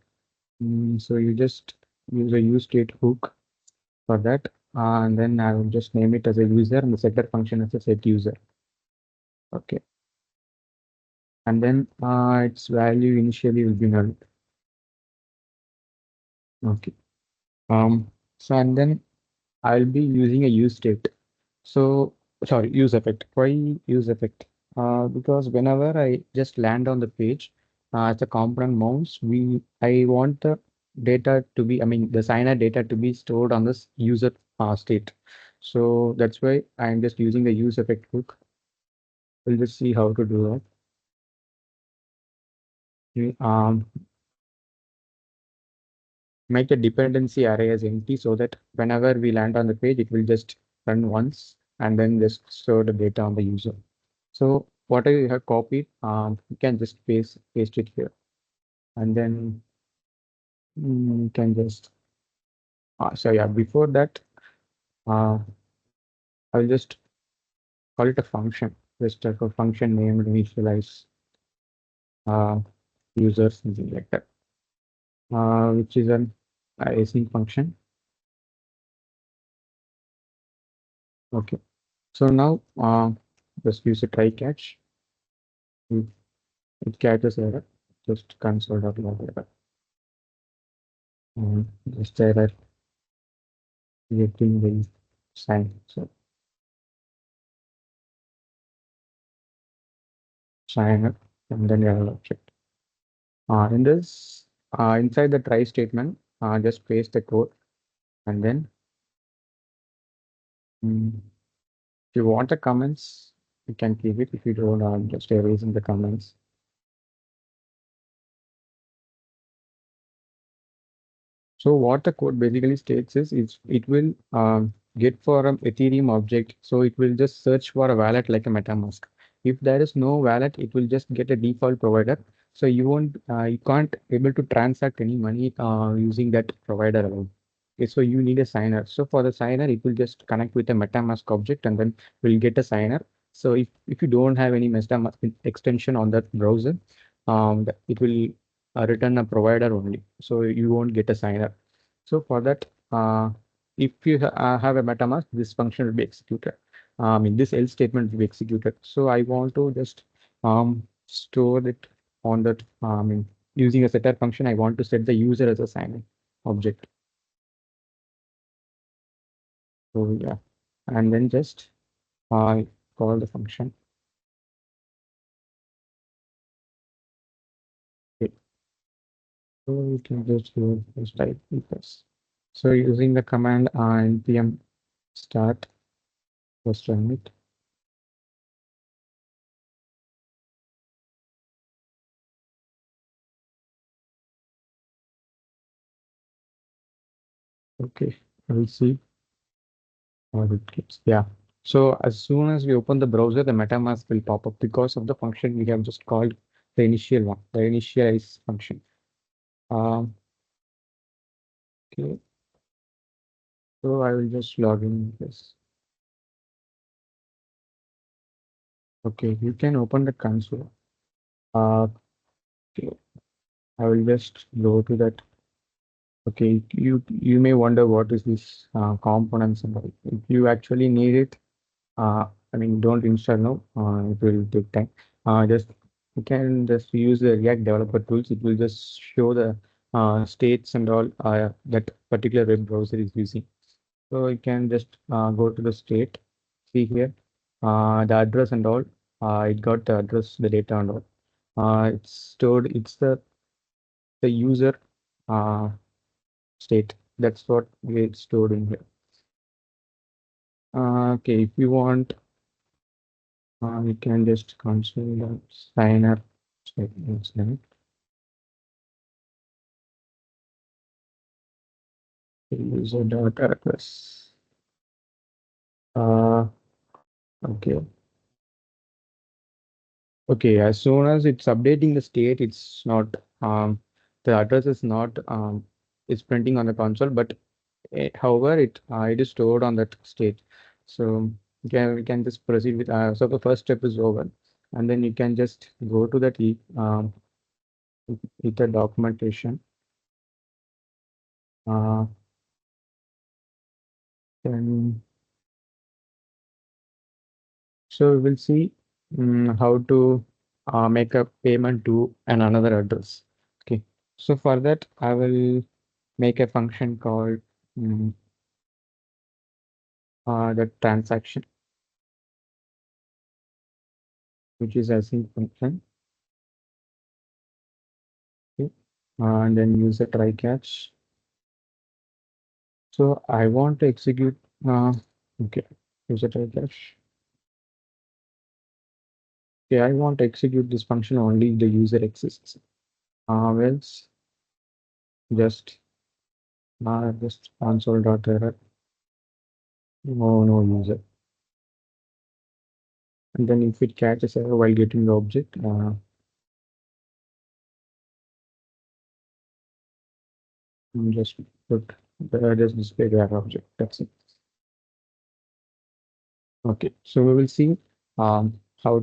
So you just use a use state hook for that. And then I will just name it as a user and the setter function as a set user. Okay. And then its value initially will be null. Okay. So and then I'll be using a use state. So sorry, use effect. Why use effect? Because whenever I just land on the page, as a component mouse, I want the data to be, I mean, the signer data to be stored on this user state. So that's why I'm just using the use effect hook. We'll just see how to do that. Make a dependency array as empty so that whenever we land on the page, it will just run once and then just store the data on the user. So whatever you have copied, you can just paste it here, and then you can just so yeah. Before that, uh, I'll just call it a function. Just like a function named initialize uh, user something like that, which is an async function. Okay. So now just use a try catch. It catches error. Just console.log error. Just error getting the sign. So sign up and then error object. In this, inside the try statement, just paste the code and then if you want the comments, you can keep it. If you don't, just erasing the comments. So what the code basically states is it will get for an Ethereum object. So it will just search for a wallet like a MetaMask. If there is no wallet, it will just get a default provider. So you can't able to transact any money using that provider alone. Okay, so you need a signer. So for the signer, it will just connect with a MetaMask object and then will get a signer. So if you don't have any MetaMask extension on that browser, it will return a provider only. So you won't get a signer. So for that, if you have a MetaMask, this function will be executed. I mean, this else statement will be executed. So I want to just store it on that. I mean, using a setter function, I want to set the user as a sign object. So yeah, and then just call the function. Okay. So you can just type this. So using the command npm start, just run it. Okay, we'll see what it gives. Yeah. So as soon as we open the browser, the MetaMask will pop up because of the function we have just called the initial one, the initialize function. Um, okay, so I will just log in this. Okay, you can open the console. Uh, okay, I will just go to that. Okay, you may wonder what is this components and all. If you actually need it, I mean, don't install now. It will take time. Just you can just use the React developer tools. It will just show the states and all that particular web browser is using. So you can just go to the state, see here, the address and all. It got the address, the data and all. It's stored. It's the user uh, state. That's what we stored in here. Okay, if you want, you can just console the sign up statements then user dot address. Uh, okay. Okay, as soon as it's updating the state, it's not the address is not it's printing on the console, but however it is stored on that state. So we can just proceed with so the first step is over, and then you can just go to that ether documentation. Uh, then so we'll see how to make a payment to another address. Okay. So for that, I will make a function called mm, the transaction, which is async function. Okay. And then use a try catch. So I want to execute. Okay. Use a try catch. Okay. I want to execute this function only if the user exists. Else just just console dot error. No user. And then if it catches error while getting the object, just put just display the error object. That's it. Okay, so we will see how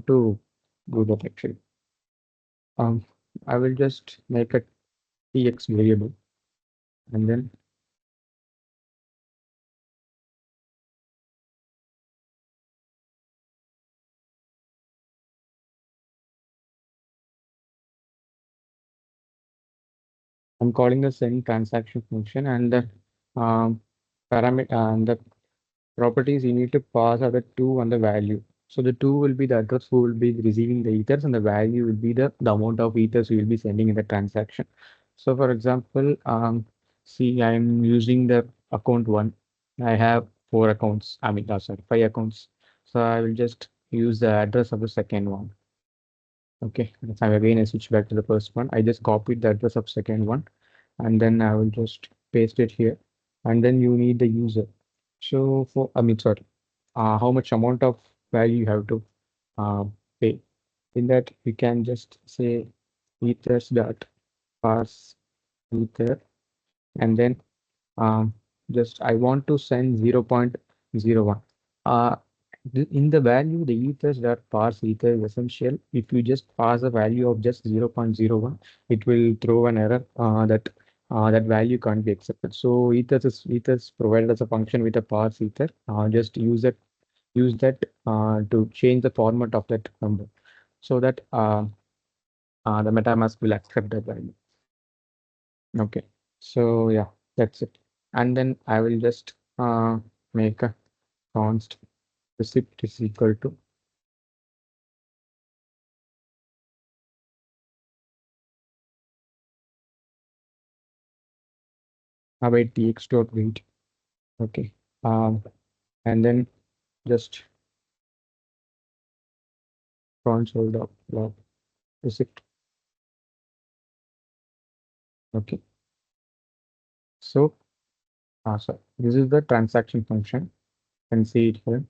to do that actually. Um, I will just make a tx variable and then I'm calling the send transaction function and the parameter and the properties you need to pass are the two and the value. So the two will be the address who will be receiving the ethers and the value will be the amount of ethers you will be sending in the transaction. So for example, see I'm using the account one. I have four accounts. I mean, sorry, five accounts. So I will just use the address of the second one. Okay, so again I switch back to the first one. I just copied the address of second one and then I will just paste it here. And then you need the user. So for, I mean, sorry, how much amount of value you have to uh, pay. In that, we can just say ethers dot parse ether, and then just I want to send 0.01. Uh, in the value, the ethers that parse ether is essential. If you just pass a value of just 0.01, it will throw an error that value can't be accepted. So ethers provided as a function with a parse ether. Just use that to change the format of that number so that the MetaMask will accept that value. Okay, so yeah, that's it. And then I will just make a const receipt is equal to await tx dot wait. Okay, and then just console dot log receipt. Okay, so So this is the transaction function. You can see it here.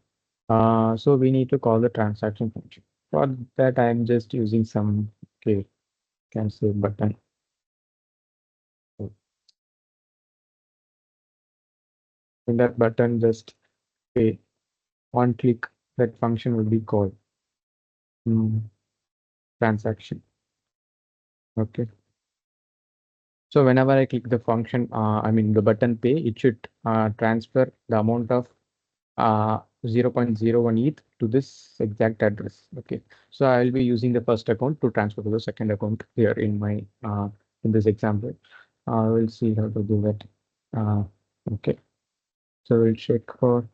So we need to call the transaction function. For that, I'm just using some, okay, can say button. So in that button, just okay, one click, that function will be called mm, transaction. Okay. So whenever I click the function, I mean the button pay, it should transfer the amount of 0.01 ETH to this exact address. Okay, so I'll be using the first account to transfer to the second account here in my in this example. We'll see how to do that. Uh, okay, so we'll check for,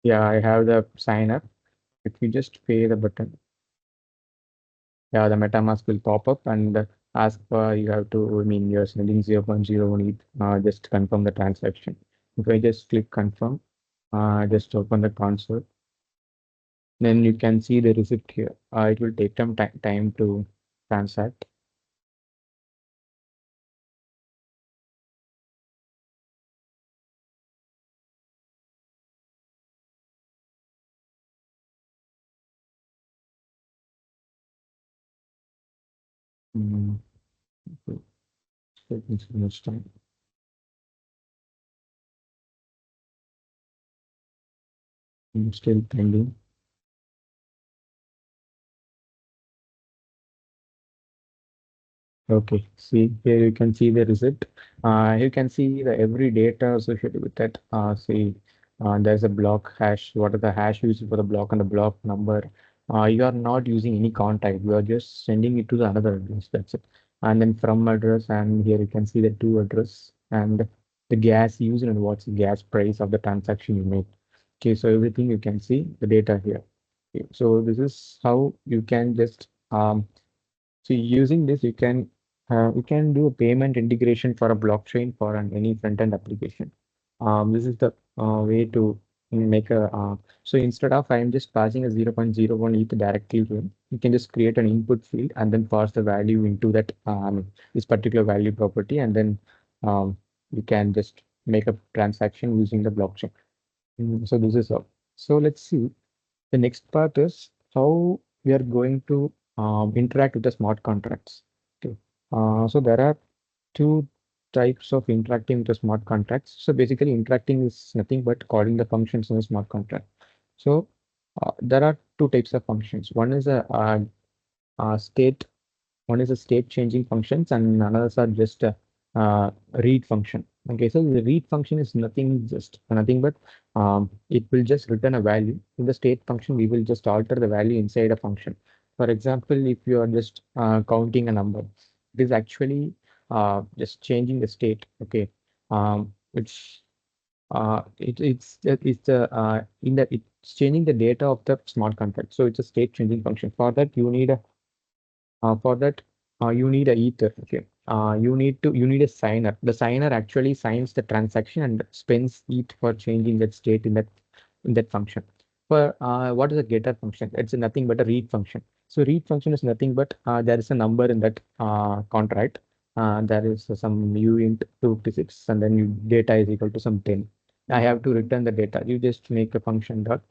yeah, I have the sign up. If you just pay the button, yeah, the MetaMask will pop up and ask for you have to, I mean, you're sending 0.01 ETH, just confirm the transaction. If I just click confirm, just open the console. Then you can see the receipt here. It will take some time to transact. Mm, okay, taking so much time. Still pending. Okay, see here you can see the receipt. You can see the every data associated with that. See, there's a block hash. What are the hash used for the block and the block number? You are not using any contact. You are just sending it to the another address. That's it. And then from address, and here you can see the to address and the gas used and what's the gas price of the transaction you made. Okay, so everything you can see the data here. Okay, so this is how you can just so using this, you can do a payment integration for a blockchain for any front-end application. This is the way to make a. So instead of I'm just passing a 0.01 ETH directly here, you can just create an input field and then pass the value into that this particular value property, and then um, you can just make a transaction using the blockchain. So this is all. So let's see. The next part is how we are going to interact with the smart contracts. Okay. So there are two types of interacting with the smart contracts. So basically, interacting is nothing but calling the functions in a smart contract. So there are two types of functions. One is a state changing functions, and others are just a read function. Okay, so the read function is nothing but it will just return a value. In the state function, we will just alter the value inside a function. For example, if you are just counting a number, it is actually just changing the state. Okay, which it's in that it's changing the data of the smart contract. So it's a state changing function. For that, you need a ether. Okay. You need a signer. The signer actually signs the transaction and spends ETH for changing that state in that function. For what is a getter function? It's nothing but a read function. So read function is nothing but there is a number in that contract. There is some u int 256 and then data is equal to some 10. I have to return the data. You just make a function dot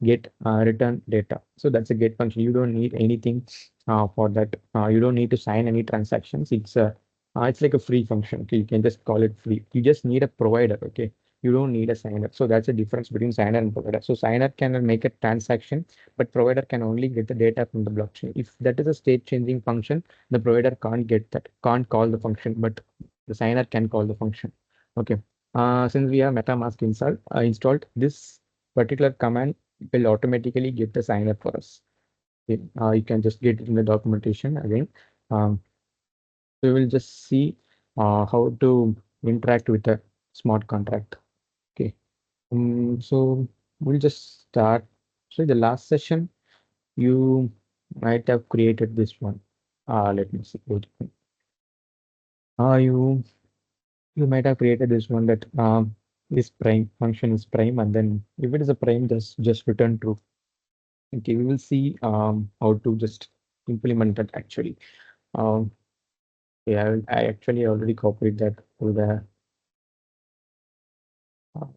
get return data. So that's a get function. You don't need anything for that. You don't need to sign any transactions. It's like a free function. Okay, you can just call it free. You just need a provider. Okay, you don't need a signer. So that's the difference between signer and provider. So signer can make a transaction, but provider can only get the data from the blockchain. If that is a state changing function, the provider can't get that, can't call the function, but the signer can call the function. Okay. Since we have MetaMask installed, this particular command will automatically get the signer for us. Okay, you can just get it in the documentation again. Um, we will just see how to interact with a smart contract. Okay. So we'll just start. So the last session, you might have created this one. Let me see. Wait. You might have created this one that this prime function is prime, and then if it is a prime, just return true. Okay, we will see how to just implement that actually. Um, Yeah, I actually already copied that to the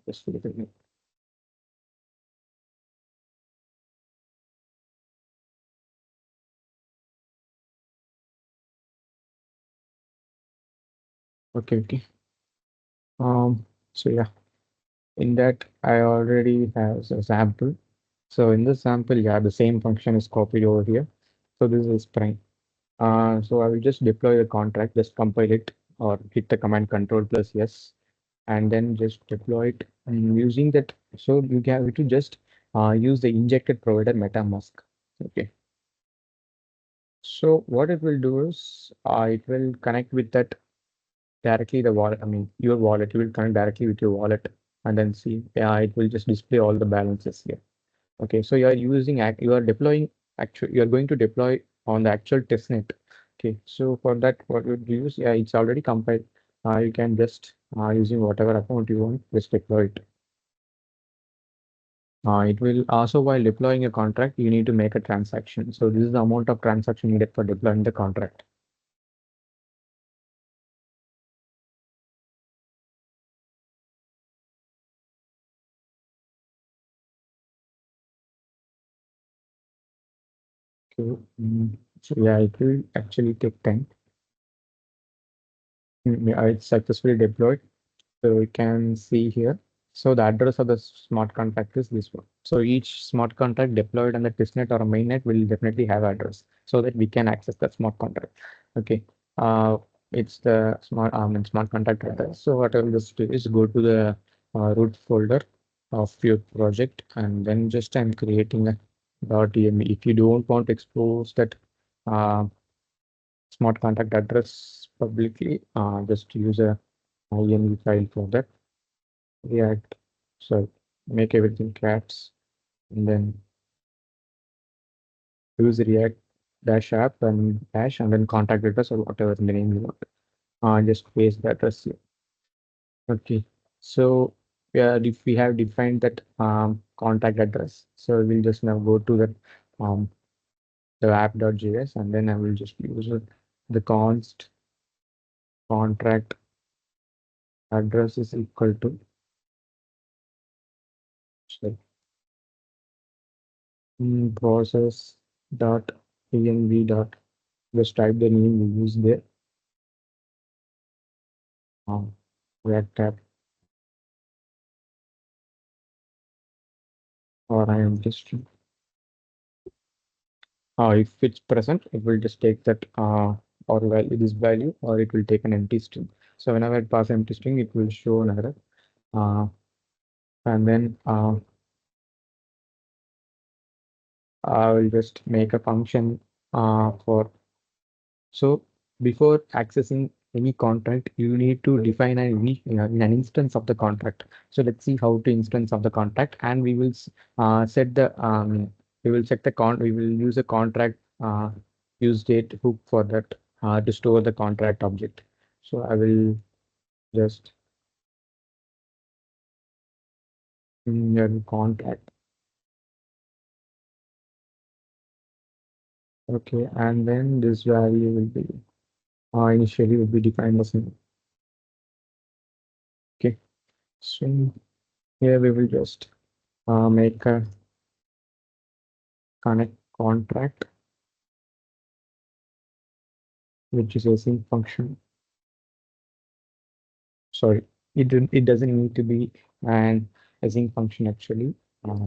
just wait a minute. Okay, okay. So yeah, in that I already have a sample. So in this sample, yeah, the same function is copied over here. So this is prime. So I will just deploy the contract, just compile it or hit the command control plus yes, and then just deploy it and using that. So you have to just use the injected provider MetaMask. Okay. So what it will do is it will connect with that directly the wallet. I mean your wallet. You will connect directly with your wallet and then see. Yeah, it will just display all the balances here. Okay, so you are using you are deploying actual you are going to deploy on the actual testnet. Okay, so for that what would you use? Yeah, it's already compiled. You can just using whatever account you want, just deploy it. It will also while deploying a contract, you need to make a transaction. So this is the amount of transaction needed for deploying the contract. Okay, so yeah, it will actually take time. Yeah, it's successfully deployed. So we can see here. So the address of the smart contract is this one. So each smart contract deployed on the testnet or a mainnet will definitely have address so that we can access the smart contract. Okay. Uh, it's the smart contract address. So what I will just do is go to the root folder of your project and then just I'm creating a .env. If you don't want to expose that uh, smart contract address publicly, just use a env file for that. React. So make everything caps and then use React dash app and dash and then contact address or whatever the name you want. Just paste the address here. Okay. So yeah, if we have defined that contact address, so we'll just now go to the app.js and then I will just use the const contract address is equal to so, process dot env dot just type the name we use there. Um, React app or I am just if it's present, it will just take that or value this value or it will take an empty string. So whenever I pass empty string, it will show an error. Uh, and then I will just make a function for so before accessing any contract, you need to define an instance of the contract. So let's see how to instance of the contract, and we will set the we will use a contract use date hook for that to store the contract object. So I will just contract. Okay, and then this value will be initially will be defined as name. Okay, so here we will just make a connect contract, which is a async function. Sorry, it doesn't need to be an async function actually. Uh,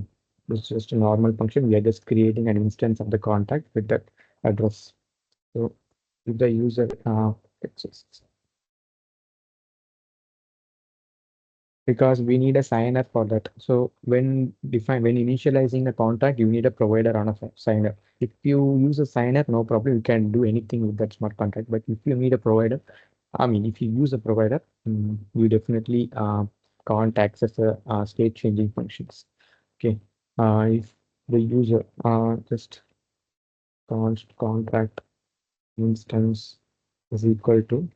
it's just a normal function. We are just creating an instance of the contact with that address. So if the user exists, because we need a signer for that. So when initializing a contract, you need a provider on a signer. If you use a signer, no problem. You can do anything with that smart contract. But if you need a provider, I mean, if you use a provider, you definitely can't access the state changing functions. Okay. If the user just const contract instance is equal to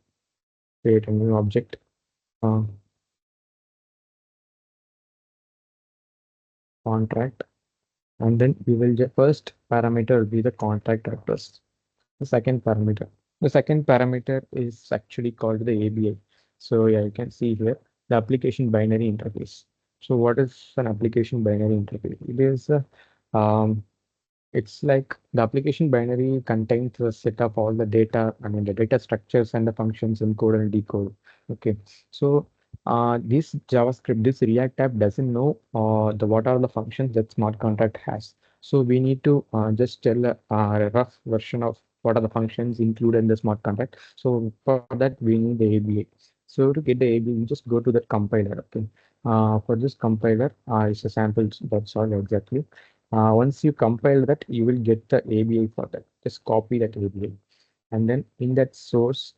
create a new object uh, contract, and then we will just first parameter will be the contract address. The second parameter. The second parameter is actually called the ABI. So yeah, you can see here the application binary interface. So what is an application binary interface? It is um, it's like the application binary contains a set of all the data, I mean the data structures and the functions encode and decode. Okay, so this JavaScript, this React app doesn't know the what are the functions that smart contract has. So we need to just tell a rough version of what are the functions included in the smart contract. So for that we need the ABI. So to get the ABI, we just go to the compiler. Okay, for this compiler, it's a sample. That's all exactly. Once you compile that, you will get the ABI for that. Just copy that ABI. And then in that source,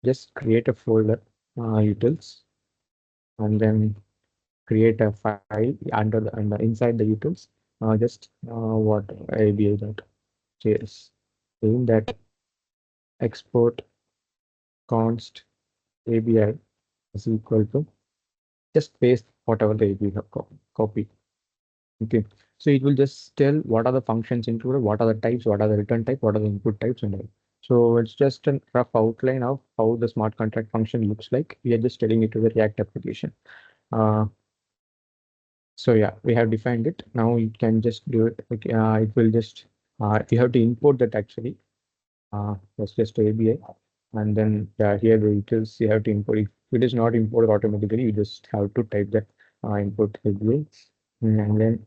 just create a folder, utils, and then create a file under inside the utils. Just what ABI.js. In that export const ABI is equal to just paste whatever the ABI have copy. Okay, so it will just tell what are the functions included, what are the types, what are the return type, what are the input types, and all. So it's just a rough outline of how the smart contract function looks like. We are just telling it to the React application. Uh, so yeah, we have defined it. Now you can just do it. Okay, it will just you have to import that actually. That's just ABI, and then here the details you have to import. If it is not imported automatically, you just have to type that input ABI. And then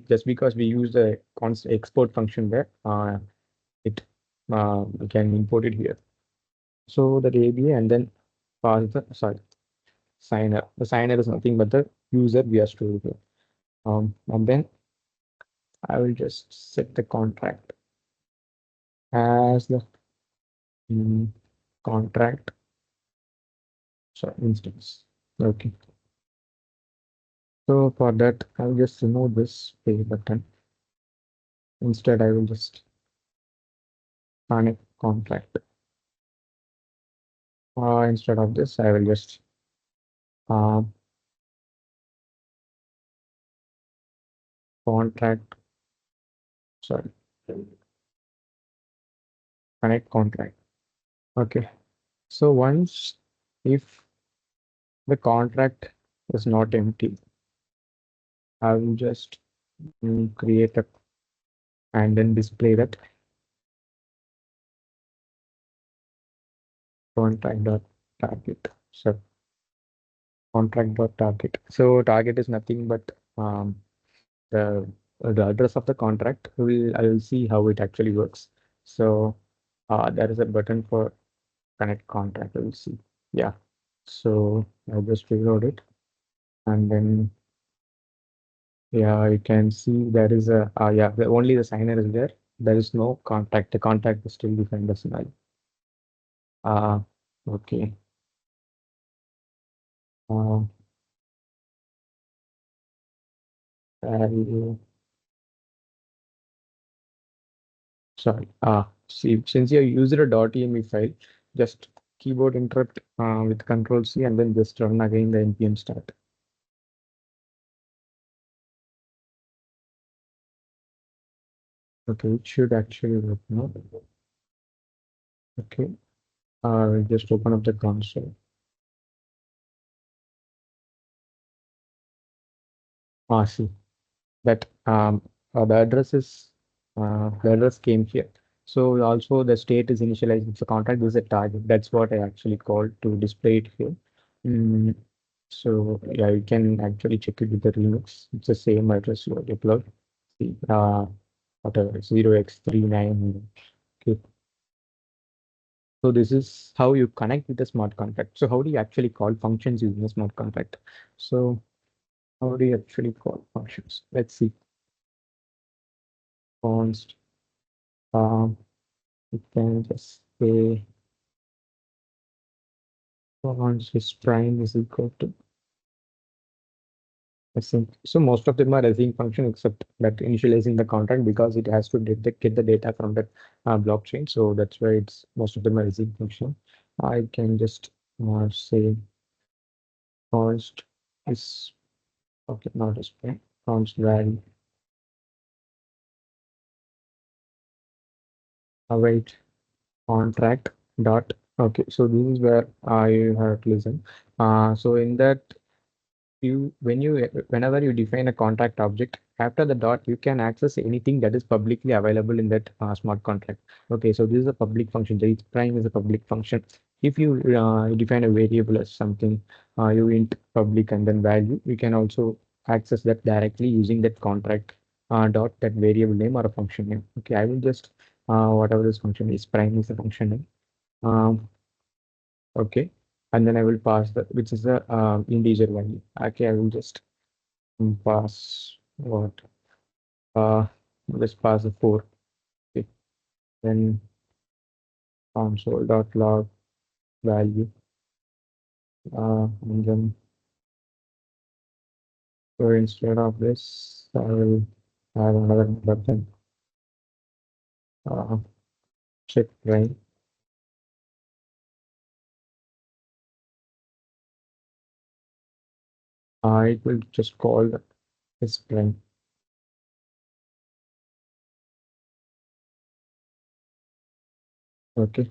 just because we use the const export function there, it we can import it here. So the ABI and then pass the signer. The signer is nothing but the user we are storing here. And then I will just set the contract as the mm, contract instance. Okay. So for that, I'll just remove this pay button. Instead, I will just connect contract. Instead of this, I will just uh, contract, sorry, connect contract. Okay. So once if the contract is not empty, I will just create a and then display that contract dot target. So contract dot target. So target is nothing but the the address of the contract. I will see how it actually works. So there is a button for connect contract. We'll see. Yeah. So I'll just reload it, and then yeah, you can see there is a yeah, only the signer is there. There is no contact. The contact is still defined as null. Uh, okay. Uh, I'll, sorry. See, since you used a .env file, just keyboard interrupt with Control C and then just run again the npm start. Okay, it should actually work now. Okay. Just open up the console. See that the address is the address came here. So also the state is initialized with the contract. This is a target. That's what I actually called to display it here. Mm, so yeah, you can actually check it with the Linux. It's the same address you deploy. See, whatever 0x39. Okay. So this is how you connect with the smart contract. So how do you actually call functions using a smart contract? So how do you actually call functions? Let's see. Const. Um, you can just say const is prime is equal to async. So most of them are async function except that initializing the contract because it has to get the data from that blockchain. So that's why it's most of them are async function. I can just say const is okay, not display const value await. contract dot. Okay, so this is where I have to listen. So in that whenever you define a contract object after the dot, you can access anything that is publicly available in that smart contract. Okay, so this is a public function. The each prime is a public function. If you define a variable as something, you int public and then value, you can also access that directly using that contract dot that variable name or a function name. Okay, I will just whatever this function is, prime is the function name. Um, okay, and then I will pass the which is the integer value. Okay, I will just pass what? Uh, let's pass the 4. Okay. Then console.log value. And then so instead of this, I will have another button. Uh, check prime. It will just call this prime. Okay.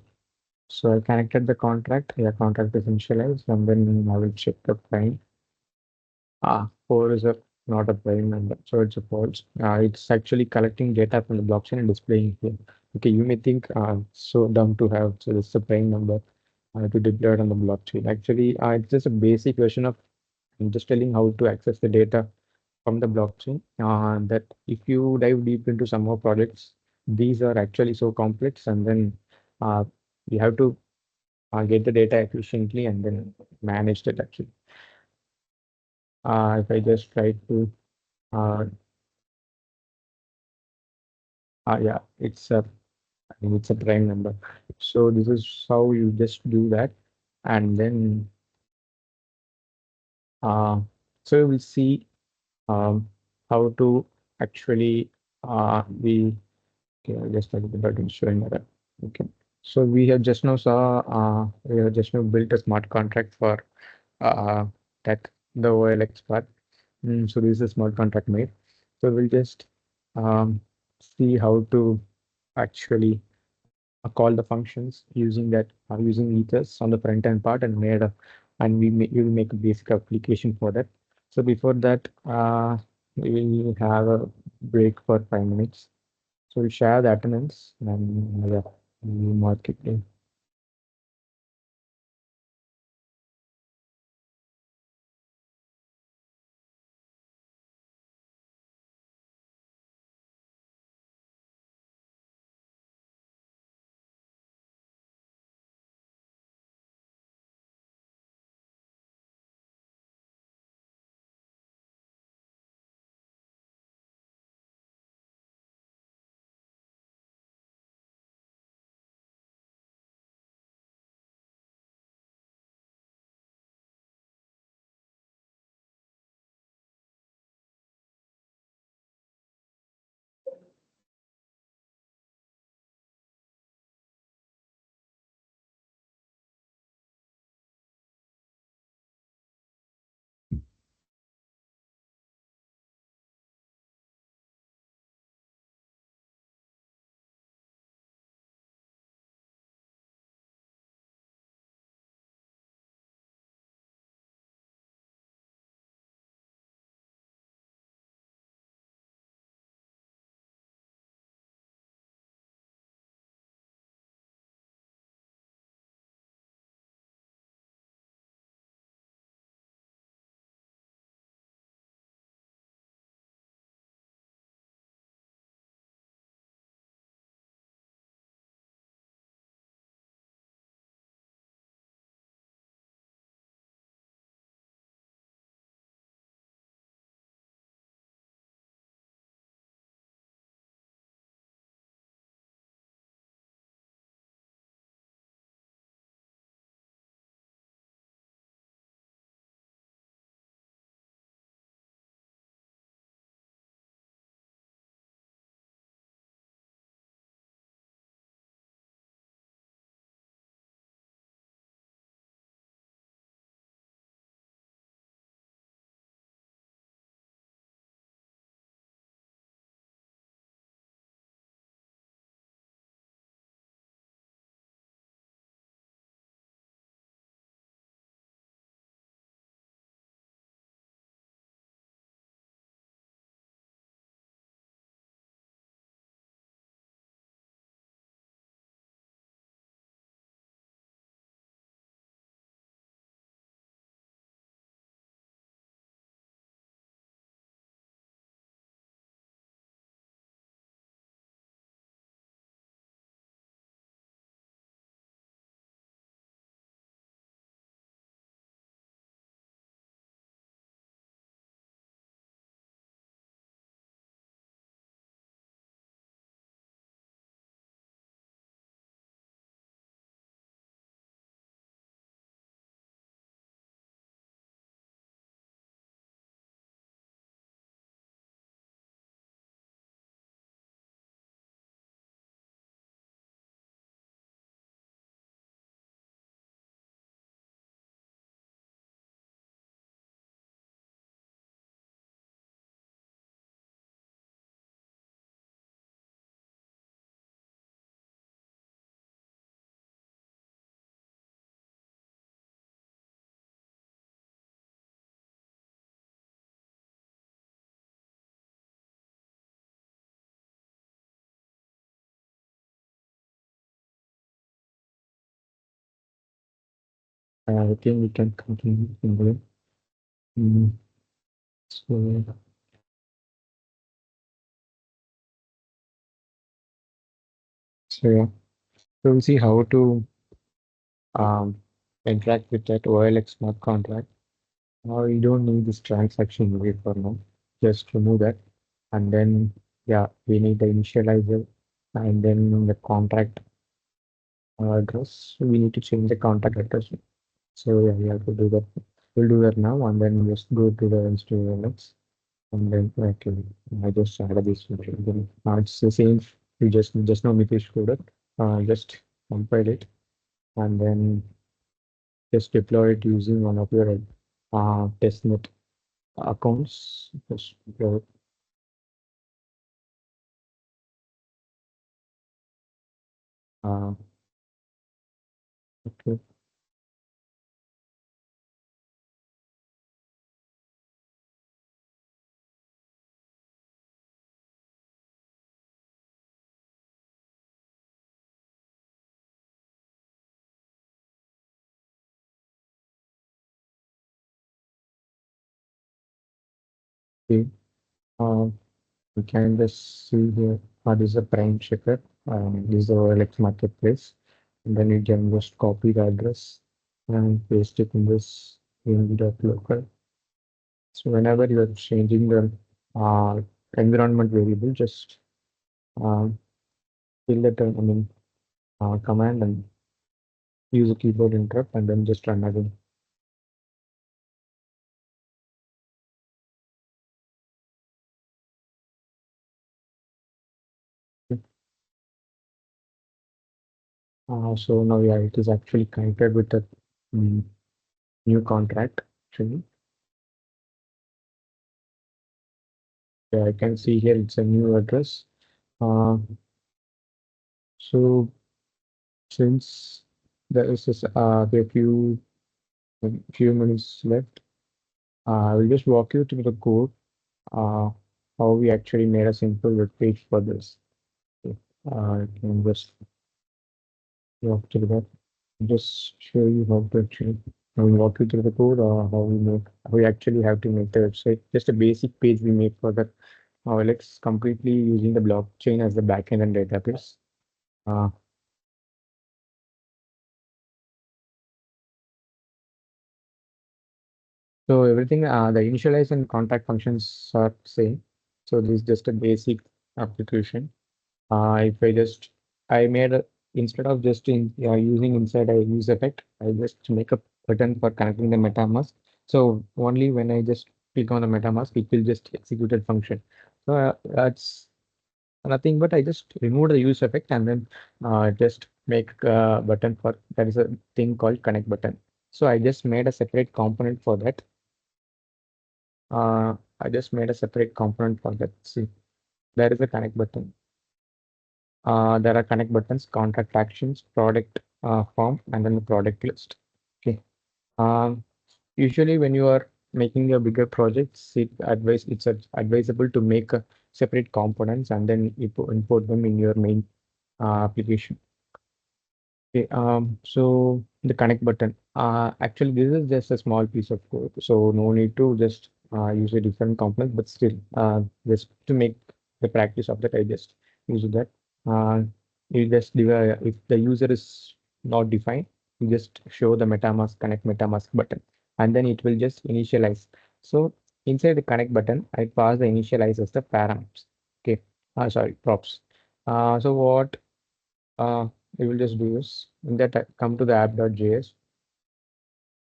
So I connected the contract. Yeah, contract is initialized, and then I will check the prime. 4 is a not a prime number, so it's a false. It's actually collecting data from the blockchain and displaying here. Okay, you may think so dumb to have, so this is a prime number to declare on the blockchain. Actually, it's just a basic version of I'm just telling how to access the data from the blockchain. That if you dive deep into some more projects, these are actually so complex, and then uh, you have to get the data efficiently and then manage it actually. If I just try to uh, yeah, I think it's a prime number. So this is how you just do that. And then, uh, so we'll see um, how to actually be, okay, I'll just tell you about ensuring that. Okay. So we have just now built a smart contract for uh, that the OLX part. So this is a smart contract made. So we'll just um, see how to actually call the functions using that using ethers on the front end part and made a and we will make a basic application for that. So before that, we will have a break for 5 minutes. So we share the attendance and yeah, we mark it in. I think we can continue in the mm, so, yeah. So we'll see how to um, interact with that OLX smart contract. Now you don't need this transaction way for now. Just remove that. And then, yeah, we need the initializer and then the contract address. We need to change the contact address. So yeah, we have to do that. We'll do that now and then just go to the instruments and then okay, I just added this function. Then it's the same. We just now Mitesh coded. Just compile it and then just deploy it using one of your testnet accounts. Just deploy it. Uh, okay. Okay. Uh, we can just see here. This is a prime checker. This is the OLX marketplace. And then you can just copy the address and paste it in this local. So whenever you are changing the uh, environment variable, just um, fill the term, command and use a keyboard interrupt and then just run again. So now, yeah, it is actually connected with the mm, new contract. Actually, yeah, I can see here it's a new address. Uh, so since there is this, a few minutes left, I will just walk you through the code. Uh, how we actually made a simple web page for this. Okay. I can just walk through that. Just show you how to actually I will walk you through the code or how we actually have to make the website. Just a basic page we made for that. Let's completely using the blockchain as the backend and database. Uh, so everything, the initialize and contact functions are same. So this is just a basic application. If I just, I made a, instead of just using inside a use effect, I just make a button for connecting the MetaMask. So only when I just click on the MetaMask, it will just execute a function. So that's nothing, but I just remove the use effect and then just make a button for, there is a thing called connect button. So I just made a separate component for that. I just made a separate component for that. See, there is a connect button. There are connect buttons, contact actions, product form, and then the product list. Okay. Um, Usually, when you are making a bigger projects, it's advisable to make separate components and then import them in your main application. Okay, so the connect button. Actually, this is just a small piece of code, so no need to just use a different component, but still, just to make the practice of that, I just use that. Uh, you just if the user is not defined, you just show the MetaMask connect MetaMask button, and then it will just initialize. So inside the connect button, I pass the initialize as the params. Okay, sorry, props. So what? uh, I will just do is in that I come to the app.js.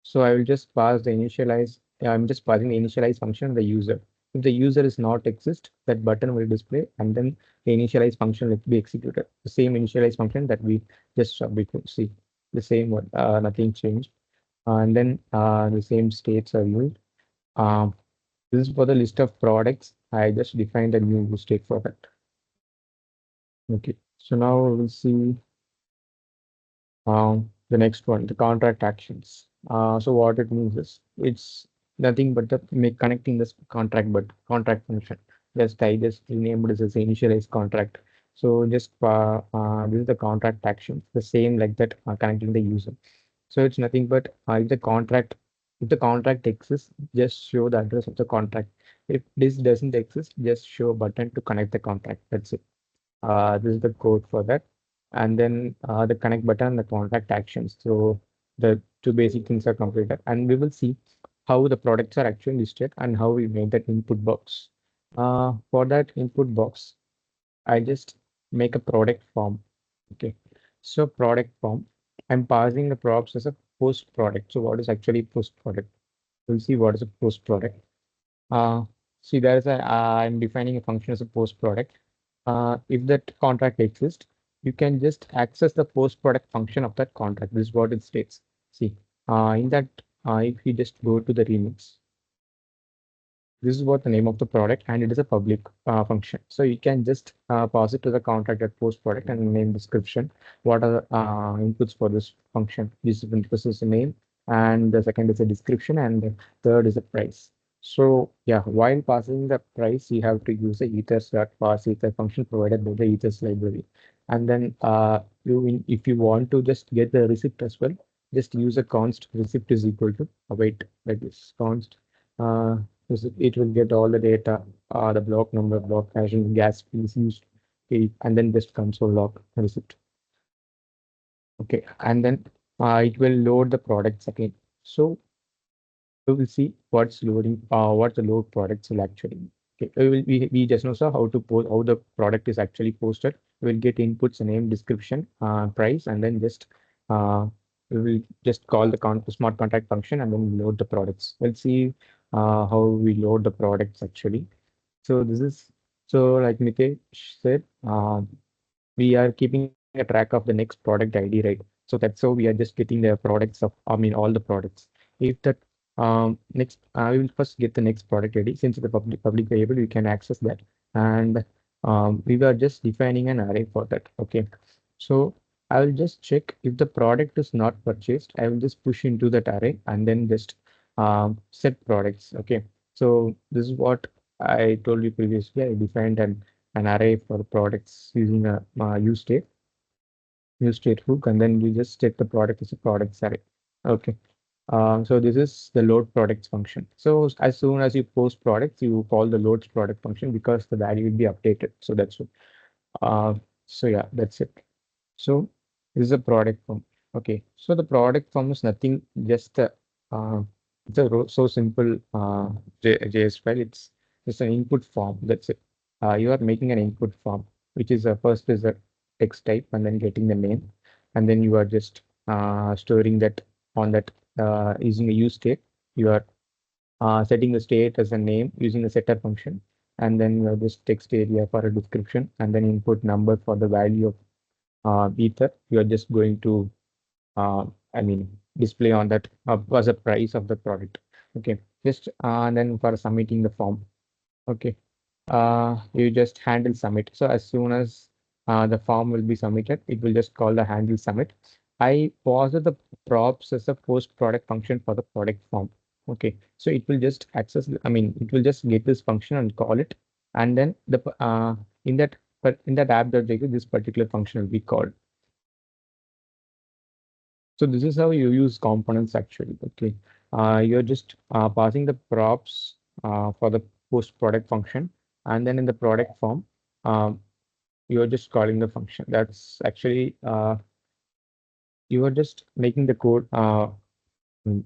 So I will just pass the initialize. I'm just passing the initialize function the user. If the user is not exist, that button will display, and then the initialize function will be executed. The same initialize function that we just saw before. See, the same one. Nothing changed. And then the same states are used. Um, this is for the list of products. I just defined a new state for that. Okay. So now we'll see. The next one, the contract actions. So what it means is it's nothing but the make connecting this contract, but contract function. Just I just renamed this as initialize contract. So just this is the contract action, the same like that connecting the user. So it's nothing but if the contract exists, just show the address of the contract. If this doesn't exist, just show a button to connect the contract. That's it. This is the code for that. And then the connect button, the contact actions. So the two basic things are completed. And we will see how the products are actually listed and how we made that input box. For that input box, I just make a product form. Okay. So product form, I'm passing the props as a post product. So what is actually post product? We'll see what is a post product. Uh, See, there is a, I'm defining a function as a post product. If that contract exists, you can just access the post product function of that contract. This is what it states. See, in that, if you just go to the remix, this is what the name of the product, and it is a public function. So you can just pass it to the contract at post product and name description. What are the inputs for this function? This is the name, and the second is a description, and the third is a price. So yeah, while passing the price, you have to use the ethers.parse ether function provided by the ethers library. And then if you want to just get the receipt as well, just use a const receipt is equal to await like this const. Uh, it will get all the data, the block number, block hash, and gas fees used, okay, and then just console log receipt. Okay, and then it will load the products again. So we will see what's loading, what the load products will actually. Okay, we just know so how to post how the product is actually posted. We'll get inputs, name, description, price, and then just uh, we will just call the smart contact function and then load the products. We'll see how we load the products actually. So this is so like Nitesh said, we are keeping a track of the next product ID, right? So that's how we are just getting the products of, I mean, all the products. If that next, we will first get the next product ID. Since it's a public variable, we can access that, and we were just defining an array for that. Okay, so I will just check if the product is not purchased. I will just push into that array and then just set products. Okay, so this is what I told you previously. I defined an array for products using a use state hook, and then you just set the product as a products array. Okay. So this is the load products function. So as soon as you post products, you call the loads product function because the value will be updated. So that's it. Uh, so yeah, that's it. So this is a product form. Okay. So the product form is nothing, just uh, it's a so simple JS file. It's just an input form. That's it. You are making an input form, which is first is a text type and then getting the name. And then you are just storing that on that using a use state. You are setting the state as a name using the setter function. And then this text area for a description and then input number for the value of ether, you are just going to, uh, I mean, display on that as a price of the product. Okay, just and then for submitting the form. Okay, you just handle submit. So as soon as the form will be submitted, it will just call the handle submit. I pause the props as a post product function for the product form. Okay, so it will just access, I mean, it will just get this function and call it. And then in that, but in that app.jq, this particular function will be called. So this is how you use components actually. Okay, you're just passing the props for the post product function, and then in the product form, um, you're just calling the function. That's actually you are just making the code mm,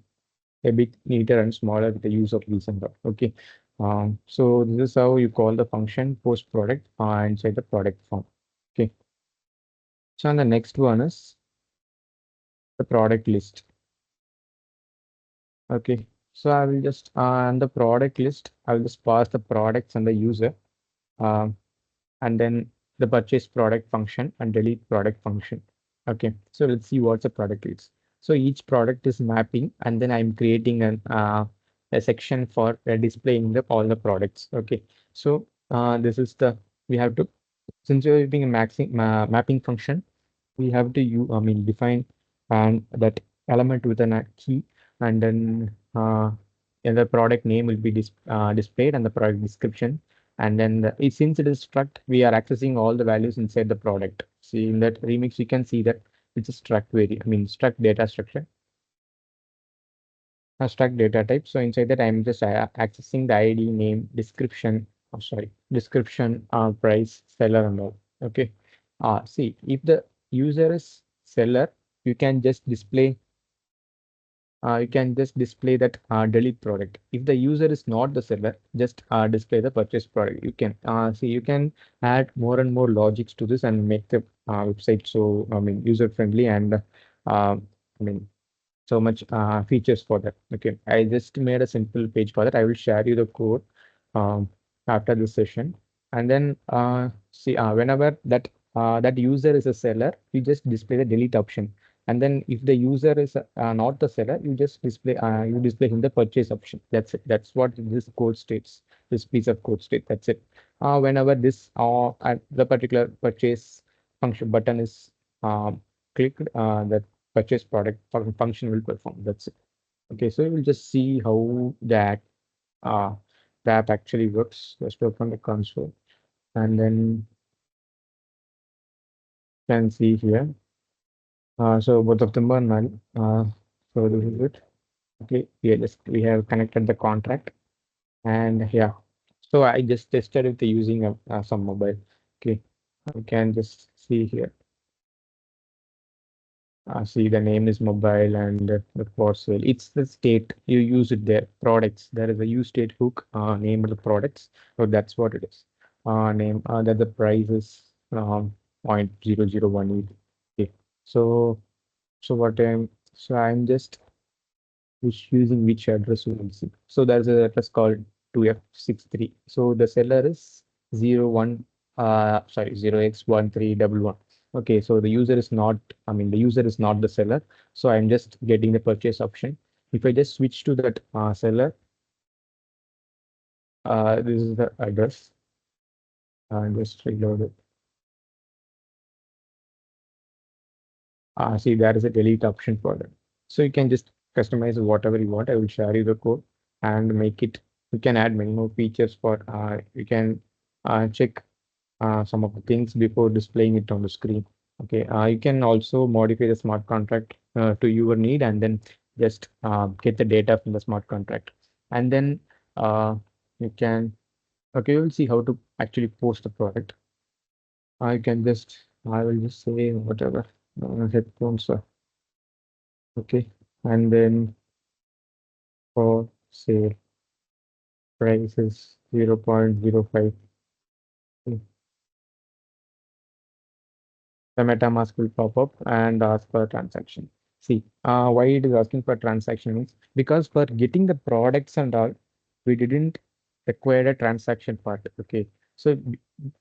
a bit neater and smaller with the use of these and that. Okay, so this is how you call the function post product inside the product form. Okay, so and the next one is the product list. Okay, so I will just on the product list, I will just pass the products and the user, um, and then the purchase product function and delete product function. Okay, so let's see what the product is. So each product is mapping, and then I'm creating a section for displaying the all the products. Okay, so this is the we have to since we're using a mapping function, we have to I mean define and that element with a key, and then and the product name will be displayed and the product description, and then since it is struct, we are accessing all the values inside the product. See in that remix you can see that it's a struct struct data structure. struct data type. So inside that, I'm just accessing the ID, name, description, description, price, seller, and all. Okay. See, if the user is seller, you can just display that delete product. If the user is not the seller, just display the purchase product. You can see, you can add more and more logics to this and make the website so, I mean, user friendly, and I mean, so much features for that. Okay, I just made a simple page for that. I will share you the code um, after this session. And then see, whenever that user is a seller, you just display the delete option. And then if the user is not the seller, you just display him the purchase option. That's it. That's what this code states. This piece of code state. That's it. Whenever this the particular purchase function button is clicked, that purchase product function will perform. That's it. Okay, so we'll just see how uh, the app actually works. Just open the console, and then can see here. So both of them are null. So this is it. Okay, we have connected the contract, and yeah. So I just tested it using some mobile. Okay, you can just see here. See, the name is mobile, and the for sale. It's the state you use it there. Products. There is a use state hook. Name of the products. So that's what it is. Name. That the price is 0.0018. Okay. So I'm just using which address we will see. So there's a address called 2F63. So the seller is 0x1311. Okay, so the user is not, I mean, the user is not the seller. So I'm just getting the purchase option. If I just switch to that seller, this is the address. Just reload it. See, there is a delete option for that. So you can just customize whatever you want. I will share you the code and make it. You can add many more features for. You can check some of the things before displaying it on the screen. Okay. You can also modify the smart contract to your need, and then just get the data from the smart contract. And then you can. Okay, we'll see how to actually post the product. I can just. I will just say whatever headphones. Okay, and then for say price is 0.05, the MetaMask will pop up and ask for a transaction. See, why it is asking for transaction is because for getting the products and all, we didn't require a transaction part. Okay, so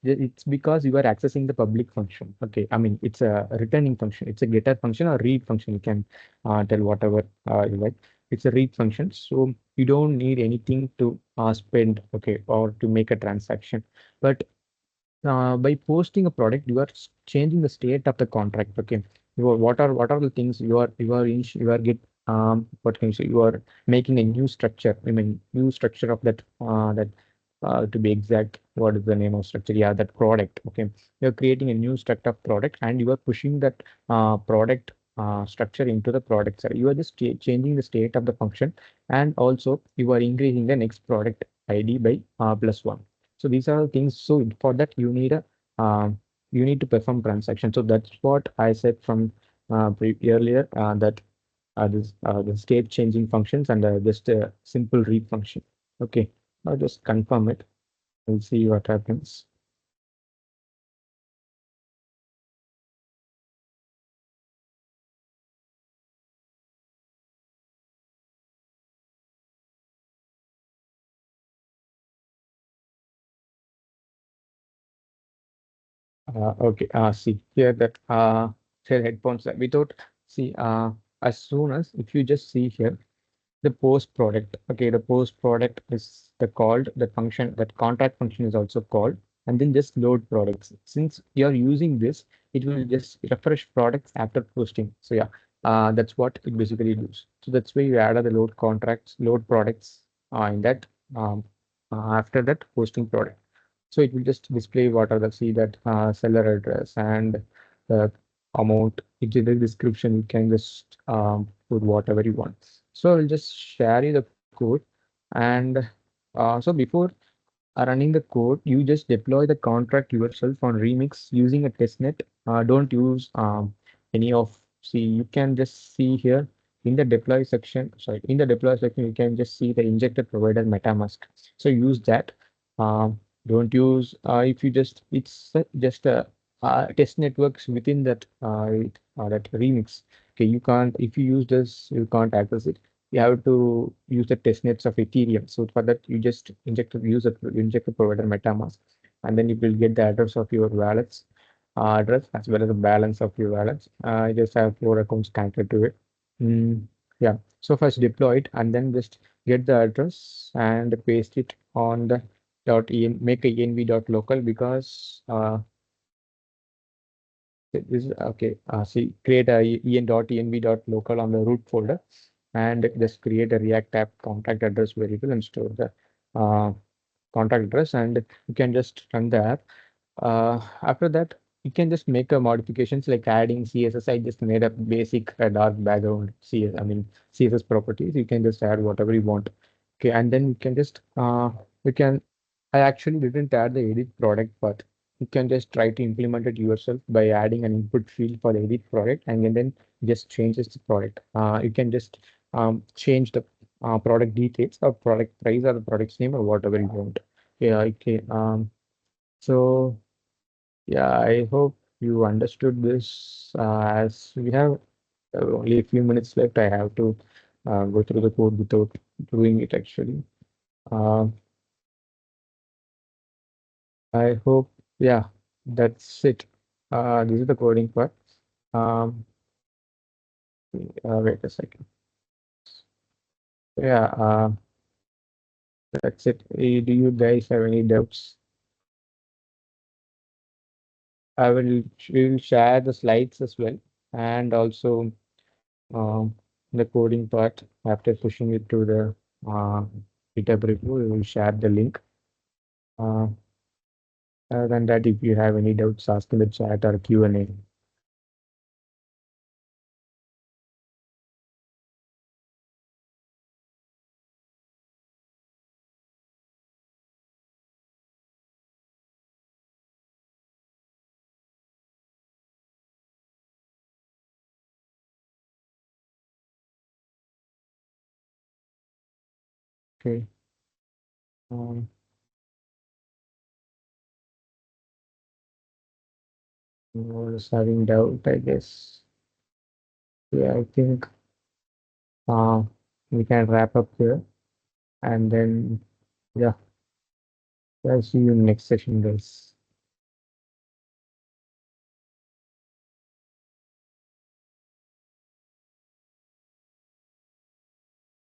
it's because you are accessing the public function. Okay, I mean it's a returning function. It's a getter function or read function. You can tell whatever you like. It's a read function, so you don't need anything to spend. Okay, or to make a transaction, but by posting a product, you are changing the state of the contract. Okay, what are the things you are get what can you say? You are making a new structure. I mean, new structure of that to be exact. What is the name of structure? Yeah, that product. Okay, you're creating a new struct of product, and you are pushing that product structure into the product side. You are just changing the state of the function, and also you are increasing the next product ID by +1. So these are the things. So for that, you need to perform transaction. So that's what I said from earlier, that this the state changing functions and just a simple read function. Okay, I'll just confirm it. We'll see what happens. Okay, see here that here headphones without see as soon as if you just see here the post product. Okay, the post product is the called that function, that contract function is also called, and then just load products. Since you're using this, it will just refresh products after posting. So yeah, that's what it basically does. So that's why you add the load contracts, load products in that um, after that posting product. So it will just display what are the see that seller address and the amount. It's in the description. You can just put whatever you want. So I'll just share you the code. And so before running the code, you just deploy the contract yourself on Remix using a testnet. Don't use any of, see, you can just see here in the deploy section, sorry, in the deploy section, you can just see the injected provider MetaMask. So use that. Um, don't use, if you just, it's just a test networks within that, that Remix. Okay, you can't, if you use this, you can't access it. You have to use the testnets of Ethereum. So for that, you just inject the provider MetaMask, and then you will get the address of your wallets, address as well as the balance of your wallets. I just have 4 accounts connected to it. Mm, yeah. So first deploy it, and then just get the address and paste it on the .en, make a env.local, because this is okay. See, create a en.env.local on the root folder, and just create a React app contact address variable and store the uh, contact address, and you can just run the app. After that, you can just make a modifications like adding CSS. I just made a basic dark background CS, I mean CSS properties. You can just add whatever you want. Okay, and then you can just you can. I actually didn't add the edit product, but you can just try to implement it yourself by adding an input field for the edit product, and then just changes the product. You can just change the product details or product price or the product's name or whatever you want. Yeah, okay. So yeah, I hope you understood this. As we have only a few minutes left, I have to go through the code without doing it actually. Uh, I hope, yeah, that's it. This is the coding part. Um, wait a second. Yeah, that's it. Do you guys have any doubts? We will share the slides as well, and also um, the coding part. After pushing it to the uh, GitHub review, we will share the link. Uh, Other than that, if you have any doubts, ask in the chat or Q&A. Okay. Um, was having doubt, I guess. Yeah, I think uh, we can wrap up here, and then yeah, I'll see you in next session, guys.